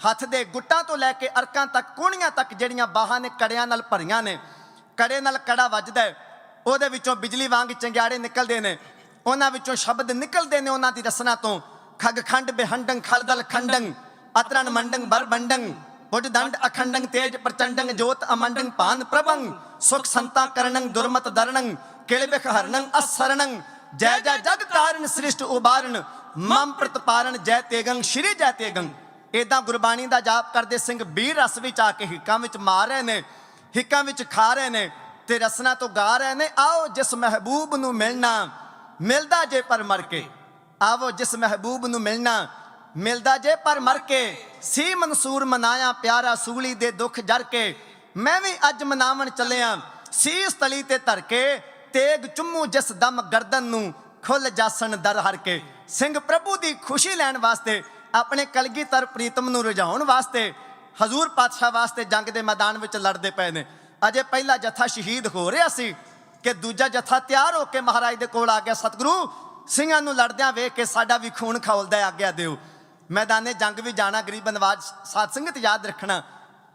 ਹੱਥ ਦੇ ਗੁੱਟਾਂ ਤੋਂ ਲੈ ਕੇ ਅਰਕਾਂ ਤੱਕ, ਕੂਣੀਆਂ ਤੱਕ ਜਿਹੜੀਆਂ ਬਾਹਾਂ ਨੇ ਕੜਿਆਂ ਨਾਲ ਭਰੀਆਂ ਨੇ, ਕੜੇ ਨਾਲ ਕੜਾ ਵੱਜਦਾ, ਉਹਦੇ ਵਿੱਚੋਂ ਬਿਜਲੀ ਵਾਂਗ ਚੰਗਿਆੜੇ ਨਿਕਲਦੇ ਨੇ, ਉਹਨਾਂ ਵਿੱਚੋਂ ਸ਼ਬਦ ਨਿਕਲਦੇ ਨੇ ਉਹਨਾਂ ਦੀ ਰਸਨਾ ਤੋਂ। ਖਗ ਖੰਡ ਬਿਹੰਡੰ ਖਲਦਲ ਖੰਡੰ ਅਤਰਨ ਮੰਡੰ ਬਰਬੰਡੰ ਬੁੱਢ ਦੰਡ ਅਖੰਡੰ ਤੇਜ ਪ੍ਰਚੰਡੰ ਜੋਤ ਅਮੰਡੰ ਭਾਨ ਪ੍ਰਭੰ ਸੁਖ ਸੰਤਾ ਕਰਨੰ ਦੁਰਮਤ ਦਰਨੰ ਕਿਲਬਿਖ ਹਰਨੰ ਅਸਰਣੰ ਜੈ ਜੈ ਜਗ ਤਾਰਨ ਸ੍ਰਿਸ਼ਟ ਉਬਾਰਨ ਮਮ ਪ੍ਰਤਪਾਰਨ ਜੈ ਤੇਗੰ ਸ਼੍ਰੀ ਜੈ ਤੇਗੰ। ਇੱਦਾਂ ਗੁਰਬਾਣੀ ਦਾ ਜਾਪ ਕਰਦੇ ਸਿੰਘ ਵੀਰ ਰਸ ਵਿੱਚ ਆ ਕੇ ਹਿੱਕਾਂ ਵਿੱਚ ਮਾਰ ਰਹੇ ਨੇ, ਹਿੱਕਾਂ ਵਿੱਚ ਖਾ ਰਹੇ ਨੇ ਤੇ ਰਸਨਾ ਤੋਂ ਗਾ ਰਹੇ ਨੇ। ਆਓ ਜਿਸ ਮਹਿਬੂਬ ਨੂੰ ਮਿਲਣਾ ਮਿਲਦਾ ਜੇ ਪਰ ਮਰ ਕੇ, ਆਵੋ ਜਿਸ ਮਹਿਬੂਬ ਨੂੰ ਮਿਲਣਾ ਮਿਲਦਾ ਜੇ ਪਰ ਮਰ ਕੇ, ਸੀ ਮਨਸੂਰ ਮਨਾਇਆ ਪਿਆਰਾ ਸੂਲੀ ਦੇ ਦੁੱਖ ਜਰ ਕੇ, ਮੈਂ ਵੀ ਅੱਜ ਮਨਾਵਣ ਚੱਲਿਆ ਸੀਸ ਤਲੀ ਤੇ ਧਰ ਕੇ, ਤੇਗ ਚੁੰਮੂ ਜਿਸ ਦਮ ਗਰਦਨ ਨੂੰ ਖੁੱਲ ਜਾਸਣ ਦਰ ਹਰ ਕੇ। ਸਿੰਘ ਪ੍ਰਭੂ ਦੀ ਖੁਸ਼ੀ ਲੈਣ ਵਾਸਤੇ, ਆਪਣੇ ਕਲਗੀਧਰ ਪ੍ਰੀਤਮ ਨੂੰ ਰੁਝਾਉਣ ਵਾਸਤੇ, ਹਜ਼ੂਰ ਪਾਤਸ਼ਾਹ ਵਾਸਤੇ ਜੰਗ ਦੇ ਮੈਦਾਨ ਵਿੱਚ ਲੜਦੇ ਪਏ ਨੇ। ਅਜੇ ਪਹਿਲਾ ਜਥਾ ਸ਼ਹੀਦ ਹੋ ਰਿਹਾ ਸੀ ਕਿ ਦੂਜਾ ਜਥਾ ਤਿਆਰ ਹੋ ਕੇ ਮਹਾਰਾਜ ਦੇ ਕੋਲ ਆ ਗਿਆ। ਸਤਿਗੁਰੂ, ਸਿੰਘਾਂ ਨੂੰ ਲੜਦਿਆਂ ਵੇਖ ਕੇ ਸਾਡਾ ਵੀ ਖੂਨ ਖੌਲਦਾ, ਆਗਿਆ ਦਿਓ। ਮੈਦਾਨੇ ਜੰਗ ਵੀ ਜਾਣਾ, ਗਰੀਬ ਨਵਾਜ਼ ਸਾਧ ਸੰਗਤ ਯਾਦ ਰੱਖਣਾ,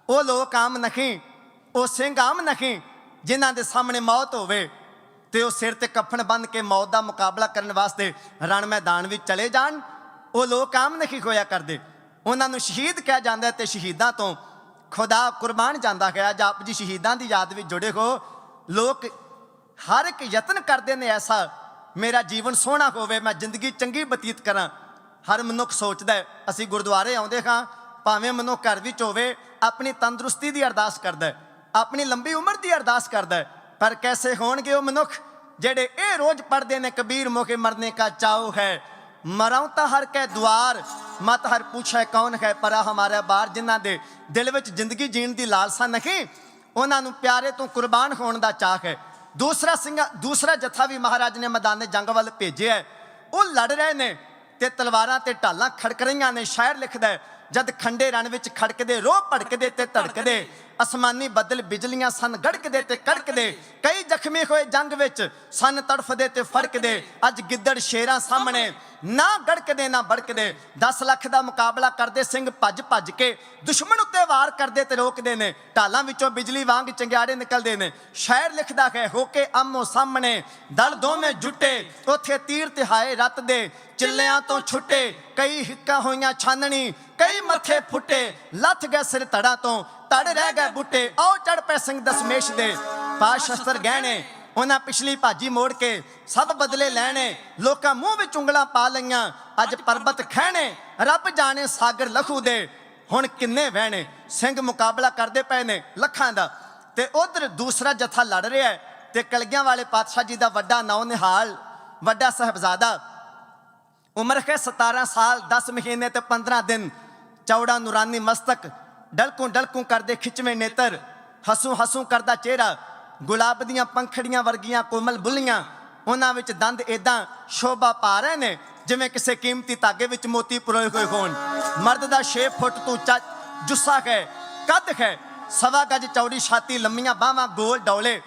ਉਹ ਲੋਕ ਆਮ ਨਹੀਂ, ਉਹ ਸਿੰਘ ਆਮ ਨਹੀਂ ਜਿਨ੍ਹਾਂ ਦੇ ਸਾਹਮਣੇ ਮੌਤ ਹੋਵੇ ਤੇ ਉਹ ਸਿਰ ਤੇ ਕਫਨ ਬੰਨ੍ਹ ਕੇ ਮੌਤ ਦਾ ਮੁਕਾਬਲਾ ਕਰਨ ਵਾਸਤੇ ਰਣ ਮੈਦਾਨ ਵਿੱਚ ਚਲੇ ਜਾਣ। ਉਹ ਲੋਕ ਆਮ ਨਹੀਂ ਹੋਇਆ ਕਰਦੇ, ਉਹਨਾਂ ਨੂੰ ਸ਼ਹੀਦ ਕਿਹਾ ਜਾਂਦਾ ਤੇ ਸ਼ਹੀਦਾਂ ਤੋਂ ਖੁਦਾ ਕੁਰਬਾਨ ਜਾਂਦਾ ਹੈ। ਅੱਜ ਆਪ ਜੀ ਸ਼ਹੀਦਾਂ ਦੀ ਯਾਦ ਵਿੱਚ ਜੁੜੇ ਹੋ, ਲੋਕ ਹਰ ਇੱਕ ਯਤਨ ਕਰਦੇ ਨੇ ਐਸਾ ਮੇਰਾ ਜੀਵਨ ਸੋਹਣਾ ਹੋਵੇ, ਮੈਂ ਜ਼ਿੰਦਗੀ ਚੰਗੀ ਬਤੀਤ ਕਰਾਂ। ਹਰ ਮਨੁੱਖ ਸੋਚਦਾ ਹੈ। ਅਸੀਂ ਗੁਰਦੁਆਰੇ ਆਉਂਦੇ ਹਾਂ, ਭਾਵੇਂ ਮਨੁੱਖ ਘਰ ਵਿੱਚ ਹੋਵੇ, ਆਪਣੀ ਤੰਦਰੁਸਤੀ ਦੀ ਅਰਦਾਸ ਕਰਦਾ, ਆਪਣੀ ਲੰਬੀ ਉਮਰ ਦੀ ਅਰਦਾਸ ਕਰਦਾ, ਪਰ ਕੈਸੇ ਹੋਣਗੇ ਉਹ ਮਨੁੱਖ ਜਿਹੜੇ ਇਹ ਰੋਜ਼ ਪੜ੍ਹਦੇ ਨੇ ਕਬੀਰ ਮੋਕੇ ਮਰਨੇ ਕਾ ਚਾਉ ਹੈ, ਮਰਾਉ ਤਾਂ ਹਰ ਕੈ ਦੁਆਰ ਮਤ ਹਰ ਪੁੱਛੈ ਕੌਣ ਹੈ ਪਰਾ ਹਮਾਰਾ ਬਾਰ। ਜਿਨ੍ਹਾਂ ਦੇ ਦਿਲ ਵਿੱਚ ਜ਼ਿੰਦਗੀ ਜੀਣ ਦੀ ਲਾਲਸਾ ਨਹੀਂ, ਉਹਨਾਂ ਨੂੰ ਪਿਆਰੇ ਤੋਂ ਕੁਰਬਾਨ ਹੋਣ ਦਾ ਚਾਅ ਹੈ। ਦੂਸਰਾ ਜਥਾ ਵੀ ਮਹਾਰਾਜ ਨੇ ਮੈਦਾਨੇ ਜੰਗ ਵੱਲ ਭੇਜਿਆ। ਉਹ ਲੜ ਰਹੇ ਨੇ ਤੇ ਤਲਵਾਰਾਂ ਤੇ ਢਾਲਾਂ ਖੜਕ ਰਹੀਆਂ ਨੇ। ਸ਼ਾਇਰ ਲਿਖਦਾ, ਜਦ ਖੰਡੇ ਰਣ ਵਿੱਚ ਖੜਕਦੇ ਰੋਹ ਭੜਕਦੇ ਤੇ ਧੜਕਦੇ, ਅਸਮਾਨੀ ਬੱਦਲ ਬਿਜਲੀਆਂ ਸਨ ਗੜਕਦੇ ਤੇ ਕੜਕਦੇ, ਕਈ ਜ਼ਖਮੀ ਹੋਏ ਜੰਗ ਵਿੱਚ ਸਨ ਤੜਫਦੇ ਤੇ ਫੜਕਦੇ। ਅੱਜ ਗਿੱਦੜ ਸ਼ੇਰਾਂ ਸਾਹਮਣੇ ਨਾ ਗੜਕਦੇ ਨਾ ਬੜਕਦੇ। 10 ਲੱਖ ਦਾ ਮੁਕਾਬਲਾ ਕਰਦੇ ਸਿੰਘ ਭੱਜ ਭੱਜ ਕੇ, ਦੁਸ਼ਮਣ ਉੱਤੇ ਵਾਰ ਕਰਦੇ ਤੇ ਰੋਕਦੇ ਨੇ। ਢਾਲਾਂ ਵਿੱਚੋਂ ਬਿਜਲੀ ਵਾਂਗ ਚੰਗਿਆੜੇ ਨਿਕਲਦੇ ਨੇ। ਸ਼ਾਇਰ ਲਿਖਦਾ ਹੈ, ਹੋ ਕੇ ਆਮੋ ਸਾਹਮਣੇ ਦਲ ਦੋਵੇਂ ਜੁੱਟੇ, ਉੱਥੇ ਤੀਰ ਤਿਹਾਏ ਰੱਤ ਦੇ ਚਿੱਲਿਆਂ ਤੋਂ ਛੁੱਟੇ। ਕਈ ਹਿੱਕਾਂ ਹੋਈਆਂ ਛਾਨਣੀ, ਕਈ ਮੱਥੇ ਫੁੱਟੇ, ਲੱਥ ਗਏ ਸਿਰ ਧੜਾਂ ਤੋਂ ਧੜ ਰਹਿ ਗਏ ਬੁੱਟੇ। ਆਓ ਚੜ ਪੈ ਸਿੰਘ ਦਸਮੇਸ਼ ਦੇ ਪਾਸ ਸ਼ਸਤਰ ਗਹਿਣੇ, ਉਹਨਾਂ ਪਿਛਲੀ ਭਾਜੀ ਮੋੜ ਕੇ ਸਭ ਬਦਲੇ ਲੈਣੇ। ਲੋਕਾਂ ਮੂੰਹ ਵਿੱਚ ਉਂਗਲਾਂ ਪਾ ਲਈਆਂ, ਅੱਜ ਪਰਬਤ ਖਹਿਣੇ, ਰੱਬ ਜਾਣੇ ਸਾਗਰ ਲਹੂ ਦੇ ਹੁਣ ਕਿੰਨੇ ਵਹਿਣੇ। ਸਿੰਘ ਮੁਕਾਬਲਾ ਕਰਦੇ ਪਏ ਨੇ ਲੱਖਾਂ ਦਾ, ਤੇ ਉਧਰ ਦੂਸਰਾ ਜਥਾ ਲੜ ਰਿਹਾ ਤੇ ਕਲਗੀਆਂ ਵਾਲੇ ਪਾਤਸ਼ਾਹ ਜੀ ਦਾ ਵੱਡਾ ਨੌ ਨਿਹਾਲ, ਵੱਡਾ ਸਾਹਿਬਜ਼ਾਦਾ, ਉਮਰ ਹੈ 17 ਸਾਲ 10 ਮਹੀਨੇ ਤੇ 15 ਦਿਨ। ਚੌੜਾ ਨੂਰਾਨੀ ਮਸਤਕ, ਡਲਕੂ ਡਲਕੂ ਕਰਦੇ ਖਿੱਚਵੇਂ ਨੇਤਰ, ਹਸੂ ਹਸੂ ਕਰਦਾ ਚਿਹਰਾ, ਗੁਲਾਬ ਦੀਆਂ ਪੰਖੜੀਆਂ ਵਰਗੀਆਂ ਕੋਮਲ ਬੁੱਲੀਆਂ, ਉਹਨਾਂ ਵਿੱਚ ਦੰਦ ਏਦਾਂ ਸ਼ੋਭਾ ਪਾ ਰਹੇ ਨੇ ਜਿਵੇਂ ਕਿਸੇ ਕੀਮਤੀ ਧਾਗੇ ਵਿੱਚ ਮੋਤੀ ਪਰੋਏ ਹੋਏ ਹੋਣ। ਮਰਦ ਦਾ 6 ਫੁੱਟ ਤੋਂ ਉੱਚਾ ਜੁੱਸਾ ਹੈ, ਕੱਦ ਹੈ, 1.25 ਗਜ ਚੌੜੀ ਛਾਤੀ, ਲੰਮੀਆਂ ਬਾਹਾਂ, ਗੋਲ ਡੌਲੇ,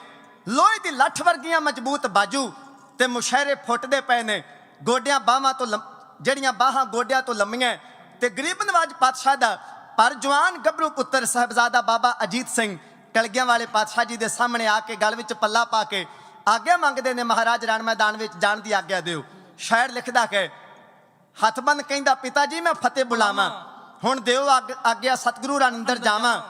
ਲੋਹੇ ਦੀ ਲੱਠ ਵਰਗੀਆਂ ਮਜ਼ਬੂਤ ਬਾਜੂ ਤੇ ਮੁਸ਼ਹਿਰੇ ਫੁੱਟਦੇ ਪਏ ਨੇ। ਗੋਡਿਆਂ ਬਾਹਾਂ ਤੋਂ ਜਿਹੜੀਆਂ ਬਾਹਾਂ ਗੋਡਿਆਂ ਤੋਂ ਲੰਮੀਆਂ, ਤੇ ਗਰੀਬ ਨਵਾਜ ਪਾਤਸ਼ਾਹ ਦਾ ਪਰ ਜਵਾਨ ਗੱਭਰੂ ਪੁੱਤਰ ਸਾਹਿਬਜ਼ਾਦਾ ਬਾਬਾ ਅਜੀਤ ਸਿੰਘ ਕਲਗੀਆਂ ਵਾਲੇ ਪਾਤਸ਼ਾਹ ਜੀ ਦੇ ਸਾਹਮਣੇ ਆ ਕੇ ਗਲ ਵਿੱਚ ਪੱਲਾ ਪਾ ਕੇ ਆਗਿਆ ਮੰਗਦੇ ਨੇ, ਮਹਾਰਾਜ ਰਣ ਮੈਦਾਨ ਵਿੱਚ ਜਾਣ ਦੀ ਆਗਿਆ ਦਿਓ। ਸ਼ਾਇਰ ਲਿਖਦਾ ਹੈ, ਹੱਥ ਬੰਨ ਕਹਿੰਦਾ ਪਿਤਾ ਜੀ ਮੈਂ ਫਤਿਹ ਬੁਲਾਵਾਂ, ਹੁਣ ਦਿਓ ਆਗਿਆ ਸਤਿਗੁਰੂ ਰਣ ਅੰਦਰ ਜਾਵਾਂ।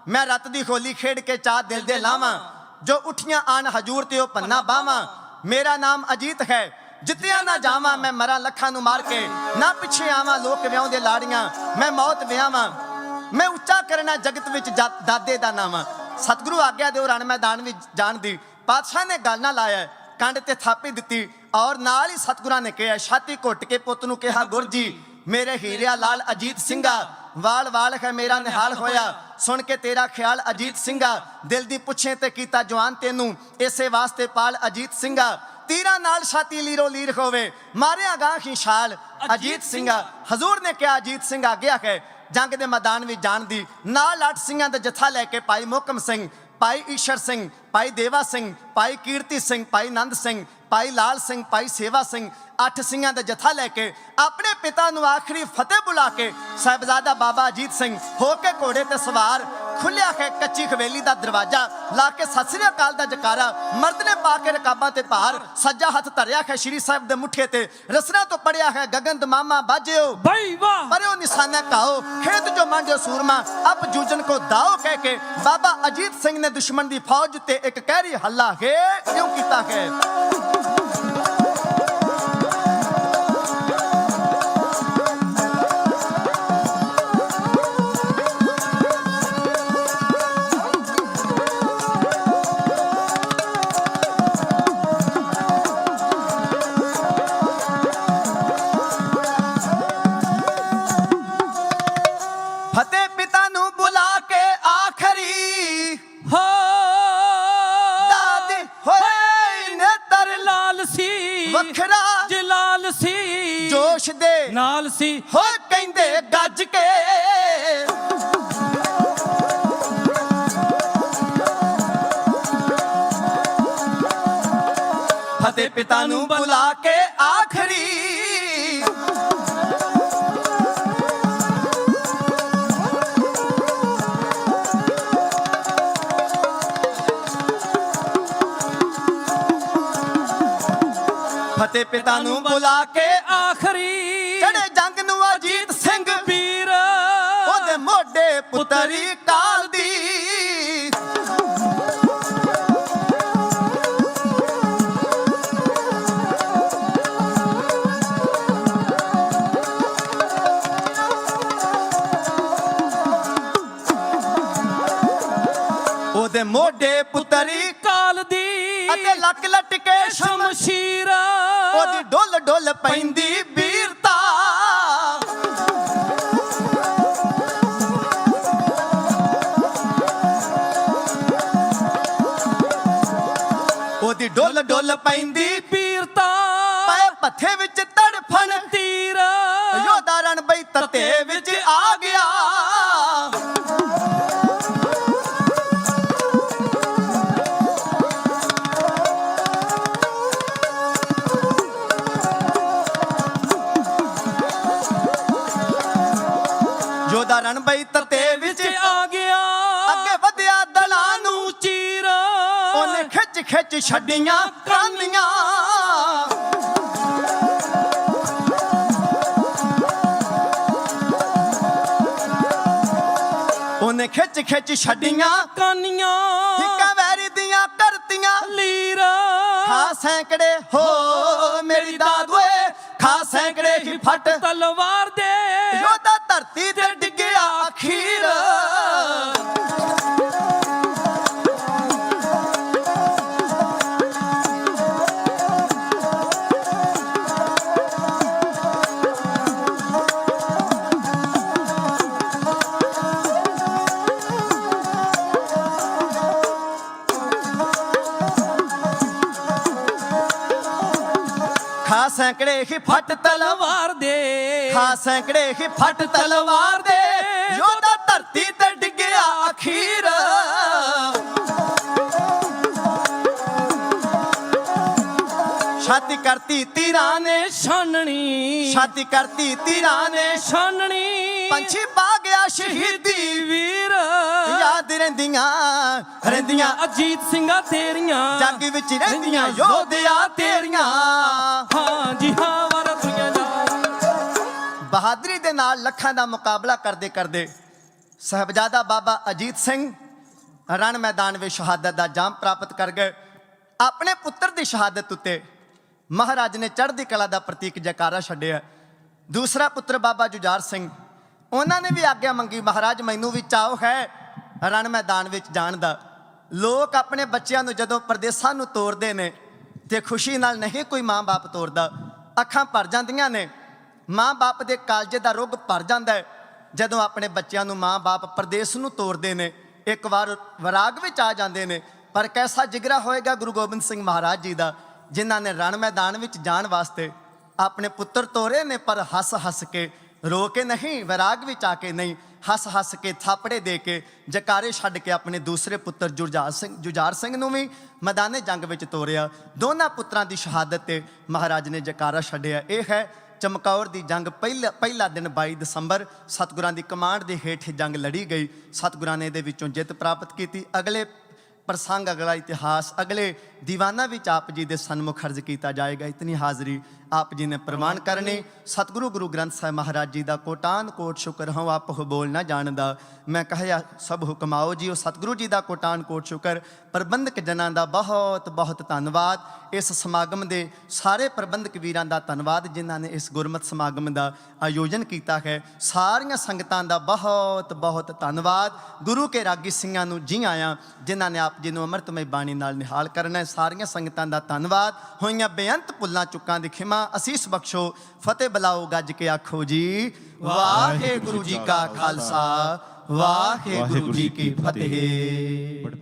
ਮੈਂ ਰਤ ਦੀ ਹੋਲੀ ਖੇਡ ਕੇ ਚਾਹ ਦਿਲ ਦੇ ਲਾਵਾਂ, ਜੋ ਉੱਠੀਆਂ ਆਣ ਹਜੂਰ ਤੇ ਉਹ ਪੰਨਾ ਬਾਵਾਂ। ਮੇਰਾ ਨਾਮ ਅਜੀਤ ਹੈ ਜਿੱਤਿਆ ਨਾ ਜਾਵਾਂ, ਮੈਂ ਮਰਾਂ ਲੱਖਾਂ ਨੂੰ ਮਾਰ ਕੇ ਨਾ ਪਿੱਛੇ ਆਵਾਂ। ਲੋਕ ਵਿਆਹੁੰਦੇ ਲਾੜੀਆਂ ਮੈਂ ਮੌਤ ਵਿਆਵਾਂ, ਮੈਂ ਉੱਚਾ ਕਰਨਾ ਜਗਤ ਵਿੱਚ ਦਾਦੇ ਦਾ ਨਾਵਾਂ। ਸਤਿਗੁਰੂ ਆਗਿਆ ਦਿਓ ਰਣ ਮੈਦਾਨ ਵਿੱਚ ਜਾਣ ਦੀ। ਪਾਤਸ਼ਾਹ ਨੇ ਗੱਲ ਨਾ ਲਾਇਆ, ਕੰਡ ਤੇ ਥਾਪੀ ਦਿੱਤੀ, ਔਰ ਨਾਲ ਹੀ ਸਤਿਗੁਰਾਂ ਨੇ ਕਿਹਾ, ਛਾਤੀ ਘੁੱਟ ਕੇ ਪੁੱਤ ਨੂੰ ਕਿਹਾ, ਗੁਰ ਜੀ ਮੇਰੇ ਹੀਰਿਆ ਲਾਲ ਅਜੀਤ ਸਿੰਘਾ, ਵਾਲ ਵਾਲ ਹੈ ਮੇਰਾ ਨਿਹਾਲ ਹੋਇਆ, ਸੁਣ ਕੇ ਤੇਰਾ ਖਿਆਲ ਅਜੀਤ ਸਿੰਘਾ। ਦਿਲ ਦੀ ਪੁੱਛੇ ਤੇ ਕੀਤਾ ਜਵਾਨ ਤੈਨੂੰ, ਇਸੇ ਵਾਸਤੇ ਪਾਲ ਅਜੀਤ ਸਿੰਘਾ। ਤੀਰਾਂ ਨਾਲ ਛਾਤੀ ਲੀਰੋ ਲੀਰ ਹੋਵੇ, ਮਾਰਿਆ ਗਾਂ ਹੀ ਛਾਲ ਅਜੀਤ ਸਿੰਘਾ। ਹਜ਼ੂਰ ਨੇ ਕਿਹਾ ਅਜੀਤ ਸਿੰਘ ਆ ਗਿਆ ਹੈ ਜੰਗ ਦੇ ਮੈਦਾਨ ਵਿੱਚ ਜਾਣ ਦੀ। ਨਾਲ 8 ਸਿੰਘਾਂ ਦਾ ਜਥਾ ਲੈ ਕੇ ਭਾਈ ਮੋਹਕਮ ਸਿੰਘ, ਭਾਈ ਈਸ਼ਰ ਸਿੰਘ, ਭਾਈ ਦੇਵਾ ਸਿੰਘ, ਭਾਈ ਕੀਰਤੀ ਸਿੰਘ, ਭਾਈ ਨੰਦ ਸਿੰਘ, ਭਾਈ ਲਾਲ ਸਿੰਘ, ਭਾਈ ਸੇਵਾ ਸਿੰਘ, 8 ਸਿੰਘਾਂ ਦਾ ਜਥਾ ਲੈ ਕੇ ਆਪਣੇ ਪਿਤਾ ਨੂੰ ਆਖਰੀ ਫਤਿਹ ਬੁਲਾ ਕੇ ਸਾਹਿਬਜ਼ਾਦਾ ਬਾਬਾ ਅਜੀਤ ਸਿੰਘ ਹੋ ਕੇ ਘੋੜੇ ਤੇ ਸਵਾਰ ਖੁੱਲਿਆ ਹੈ ਕੱਚੀ ਹਵੇਲੀ ਦਾ ਦਰਵਾਜ਼ਾ, ਲਾ ਕੇ ਸਤਿ ਸ੍ਰੀ ਅਕਾਲ ਦਾ ਜਕਾਰਾ। ਮਰਦ ਨੇ ਪਾ ਕੇ ਰਕਾਬਾਂ ਤੇ ਭਾਰ, ਸੱਜਾ ਹੱਥ ਧਰਿਆ ਹੈ ਸ਼੍ਰੀ ਸਾਹਿਬ ਦੇ ਮੁੱਠੇ ਤੇ, ਰਸਨਾ ਤੋਂ ਪੜਿਆ ਹੈ ਗਗਨ ਦਮਾਮਾ ਬਾਜਿਓ ਬਈ ਵਾਹ, ਪਰਿਓ ਨਿਸ਼ਾਨਾ ਕਾਓ, ਖੇਤ ਜੋ ਮੰਡਿਓ ਸੂਰਮਾ ਅਬ ਜੂਜਨ ਕੋ ਦਾਓ। ਕਹਿ ਕੇ ਬਾਬਾ ਅਜੀਤ ਸਿੰਘ ਨੇ ਦੁਸ਼ਮਣ ਦੀ ਫੌਜ ਉੱਤੇ ਇੱਕ ਕਹਿਰੀ ਹੱਲਾ ਹੈ ਕਿਉਂ ਕੀਤਾ ਹੈ। ਫਤਿਹ ਪਿਤਾ ਨੂੰ ਬੁਲਾ ਕੇ ਆਖਰੀ ਹੋ ਦਾਦੀ ਹੋਏ ਨੇਤਰ ਲਾਲ ਸੀ, ਵੱਖਰਾ ਜਲਾਲ ਸੀ, ਜੋਸ਼ ਦੇ ਨਾਲ ਸੀ, ਹੋ ਕਹਿੰਦੇ ਗੱਜ ਕੇ। ਫਤਿਹ ਪਿਤਾ ਨੂੰ ਬੁਲਾ ਕੇ ਆਖਰੀ ਫਤਿਹ ਪਿਤਾ ਨੂੰ ਬੁਲਾ ਕੇ ਆਖਰੀ ਚੜੇ ਜੰਗ ਨੂੰ ਅਜੀਤ ਸਿੰਘ ਵੀਰ, ਉਹਦੇ ਮੋਢੇ ਪੁੱਤਰੀ ਕਾਲ ਦੀ। ਉਹਦੇ ਮੋਢੇ ਪੁੱਤਰੀ ਕਾਲ ਦੀ, ਅਤੇ ਲੱਕ ਲਟਕੇ ਸ਼ਮਸ਼ੀਰ, ਉਹਦੀ ਡੁੱਲ ਡੁੱਲ ਪੈਂਦੀ ਵੀਰਤਾ। ਉਹਦੀ ਡੁੱਲ ਡੁੱਲ ਪੈਂਦੀ ਵੀਰਤਾ, ਪਏ ਪੱਥੇ ਵਿੱਚ ਤੜਫਣ ਤੀਰ, ਯੋਧਾ ਰਣ ਬਈ ਤੱਤੇ ਵਿੱਚ ਆ ਗਿਆ। ਉਹਦਾ ਰਣ ਬਈ ਤਤੇ ਵਿੱਚ ਆ ਗਿਆ ਅੱਗੇ ਵਧਿਆ ਦਲਾਂ ਨੂੰ ਚੀਰ ਉਹਨੇ ਖਿੱਚ ਖਿੱਚ ਛੱਡੀਆਂ ਕਾਨੀਆਂ ਉਹਨੇ ਖਿੱਚ ਖਿੱਚ ਛੱਡੀਆਂ ਕਾਨੀਆਂ ਹਿੱਕਾਂ ਵੈਰੀ ਦੀਆਂ ਕਰਤੀਆਂ ਲੀਰ ਖਾ ਸੈਂਕੜੇ ਹੋ ਮੇਰੀ ਦਾਦੂਏ ਖਾ ਸੈਂਕੜੇ ਹੀ ਫਟ ਤਲਵਾਰ ਦੇ ਯੋਧਾ ਧਰਤੀ ਤੇ ਡਿੱਗਿਆ ਅਖੀਰ ਖਾ ਸੈਂਕੜੇ ਹੀ ਫਟ ਤਲਵਾਰ ਦੇ ਖਾ ਸੈਂਕੜੇ ਹੀ ਫਟ ਤਲਵਾਰ ਦੇ ਯੋਧਾ ਧਰਤੀ ਤੇ ਡਿੱਗਿਆ ਅਖੀਰ ਛਾਤੀ ਕਰਤੀ ਤੀਰਾਂ ਨੇ ਛਾਨਣੀ ਛਾਤੀ ਕਰਤੀ ਤੀਰਾਂ ਨੇ ਛਾਨਣੀ ਪੰਛੀ ਪਾ ਗਿਆ ਸ਼ਹੀਦੀ ਵੀਰ ਯਾਦ ਰਹਿੰਦੀਆਂ ਅਜੀਤ ਸਿੰਘਾਂ ਤੇਰੀਆਂ ਜੱਗ ਵਿੱਚ ਰਹਿੰਦੀਆਂ ਯੋਧਿਆ ਤੇਰੀਆਂ ਹਾਂ ਜੀ ਹਾਂ ਵਾਰਾ ਦੁਨੀਆ ਦਾ ਬਹਾਦਰੀ ਦੇ ਨਾਲ ਲੱਖਾਂ ਦਾ ਮੁਕਾਬਲਾ ਕਰਦੇ ਕਰਦੇ ਸਾਹਿਬਜ਼ਾਦਾ ਬਾਬਾ ਅਜੀਤ ਸਿੰਘ ਰਣ ਮੈਦਾਨ ਵਿੱਚ ਸ਼ਹਾਦਤ ਦਾ ਜਾਮ ਪ੍ਰਾਪਤ ਕਰ ਗਏ ਆਪਣੇ ਪੁੱਤਰ ਦੀ ਸ਼ਹਾਦਤ ਉੱਤੇ ਮਹਾਰਾਜ ਨੇ ਚੜ੍ਹਦੀ ਕਲਾ ਦਾ ਪ੍ਰਤੀਕ ਜੈਕਾਰਾ ਛੱਡਿਆ ਦੂਸਰਾ ਪੁੱਤਰ ਬਾਬਾ ਜੁਝਾਰ ਸਿੰਘ ਉਹਨਾਂ ਨੇ ਵੀ ਆਗਿਆ ਮੰਗੀ ਮਹਾਰਾਜ ਮੈਨੂੰ ਵੀ ਚਾਅ ਹੈ ਰਣ ਮੈਦਾਨ ਵਿੱਚ ਜਾਣ ਦਾ ਲੋਕ ਆਪਣੇ ਬੱਚਿਆਂ ਨੂੰ ਜਦੋਂ ਪਰਦੇਸਾਂ ਨੂੰ ਤੋਰਦੇ ਨੇ ਤੇ ਖੁਸ਼ੀ ਨਾਲ ਨਹੀਂ ਕੋਈ ਮਾਂ-ਬਾਪ ਤੋਰਦਾ ਅੱਖਾਂ ਭਰ ਜਾਂਦੀਆਂ ਨੇ ਮਾਂ-ਬਾਪ ਦੇ ਕਾਲਜੇ ਦਾ ਰੁੱਗ ਭਰ ਜਾਂਦਾ ਹੈ ਜਦੋਂ ਆਪਣੇ ਬੱਚਿਆਂ ਨੂੰ ਮਾਂ-ਬਾਪ ਪਰਦੇਸ ਨੂੰ ਤੋਰਦੇ ਨੇ ਇੱਕ ਵਾਰ ਵਿਰਾਗ ਵਿੱਚ ਆ ਜਾਂਦੇ ਨੇ ਪਰ ਕੈਸਾ ਜਿਗਰਾ ਹੋਏਗਾ ਗੁਰੂ ਗੋਬਿੰਦ ਸਿੰਘ ਮਹਾਰਾਜ ਜੀ ਦਾ ਜਿਨ੍ਹਾਂ ਨੇ ਰਣ ਮੈਦਾਨ ਵਿੱਚ ਜਾਣ ਵਾਸਤੇ ਆਪਣੇ ਪੁੱਤਰ ਤੋਰੇ ਨੇ ਪਰ ਹੱਸ ਕੇ ਰੋ ਕੇ ਨਹੀਂ ਵਿਰਾਗ ਵਿੱਚ ਆ ਕੇ ਨਹੀਂ ਹੱਸ ਕੇ ਥਾਪੜੇ ਦੇ ਕੇ ਜਕਾਰੇ ਛੱਡ ਕੇ ਆਪਣੇ ਦੂਸਰੇ ਪੁੱਤਰ ਜੁਝਾਰ ਸਿੰਘ ਨੂੰ ਵੀ ਮੈਦਾਨੇ ਜੰਗ ਵਿੱਚ ਤੋਰਿਆ ਦੋਨਾਂ ਪੁੱਤਰਾਂ ਦੀ ਸ਼ਹਾਦਤ ਤੇ ਮਹਾਰਾਜ ਨੇ ਜਕਾਰਾ ਛੱਡਿਆ ਇਹ ਹੈ ਚਮਕੌਰ ਦੀ ਜੰਗ ਪਹਿਲਾ ਦਿਨ 22 ਦਸੰਬਰ ਸਤਿਗੁਰਾਂ ਦੀ ਕਮਾਂਡ ਦੇ ਹੇਠ ਜੰਗ ਲੜੀ ਗਈ ਸਤਿਗੁਰਾਂ ਨੇ ਇਹਦੇ ਵਿੱਚੋਂ ਜਿੱਤ ਪ੍ਰਾਪਤ ਕੀਤੀ ਅਗਲੇ ਪ੍ਰਸੰਗ ਅਗਲਾ ਇਤਿਹਾਸ ਅਗਲੇ ਦੀਵਾਨਾ ਵਿੱਚ ਆਪ ਜੀ ਦੇ ਸਨਮੁਖ ਅਰਜ਼ ਕੀਤਾ ਜਾਏਗਾ ਇਤਨੀ ਹਾਜ਼ਰੀ ਆਪ ਜੀ ਨੇ ਪ੍ਰਮਾਣ ਕਰਨੇ ਸਤਿਗੁਰੂ ਗੁਰੂ ਗ੍ਰੰਥ ਸਾਹਿਬ ਮਹਾਰਾਜ ਜੀ ਦਾ ਕੋਟਾਨ ਕੋਟ ਸ਼ੁਕਰ ਹਾਂ ਆਪ ਉਹ ਬੋਲ ਨਾ ਜਾਣਦਾ ਮੈਂ ਕਹਿਆ ਸਭ ਹੁਕਮਾਓ ਜੀ ਉਹ ਸਤਿਗੁਰੂ ਜੀ ਦਾ ਕੋਟਾਨ ਕੋਟ ਸ਼ੁਕਰ ਪ੍ਰਬੰਧਕ ਜਨਾਂ ਦਾ ਬਹੁਤ ਬਹੁਤ ਧੰਨਵਾਦ ਇਸ ਸਮਾਗਮ ਦੇ ਸਾਰੇ ਪ੍ਰਬੰਧਕ ਵੀਰਾਂ ਦਾ ਧੰਨਵਾਦ ਜਿਨ੍ਹਾਂ ਨੇ ਇਸ ਗੁਰਮਤਿ ਸਮਾਗਮ ਦਾ ਆਯੋਜਨ ਕੀਤਾ ਹੈ ਸਾਰੀਆਂ ਸੰਗਤਾਂ ਦਾ ਬਹੁਤ ਬਹੁਤ ਧੰਨਵਾਦ ਗੁਰੂ ਕੇ ਰਾਗੀ ਸਿੰਘਾਂ ਨੂੰ ਜੀ ਆਇਆਂ ਜਿਨ੍ਹਾਂ ਨੇ ਆਪ ਜੀ ਨੂੰ ਅੰਮ੍ਰਿਤਮਈ ਬਾਣੀ ਨਾਲ ਨਿਹਾਲ ਕਰਨਾ ਸਾਰੀਆਂ ਸੰਗਤਾਂ ਦਾ ਧੰਨਵਾਦ ਹੋਈਆਂ ਬੇਅੰਤ ਭੁੱਲਾਂ ਚੁੱਕਾਂ ਦੀ ਖਿਮਾ ਅਸੀਸ ਬਖਸ਼ੋ ਫਤਿਹ ਬੁਲਾਓ ਗੱਜ ਕੇ ਆਖੋ ਜੀ ਵਾਹਿਗੁਰੂ ਜੀ ਕਾ ਖਾਲਸਾ ਵਾਹਿਗੁਰੂ ਜੀ ਕੀ ਫਤਿਹ।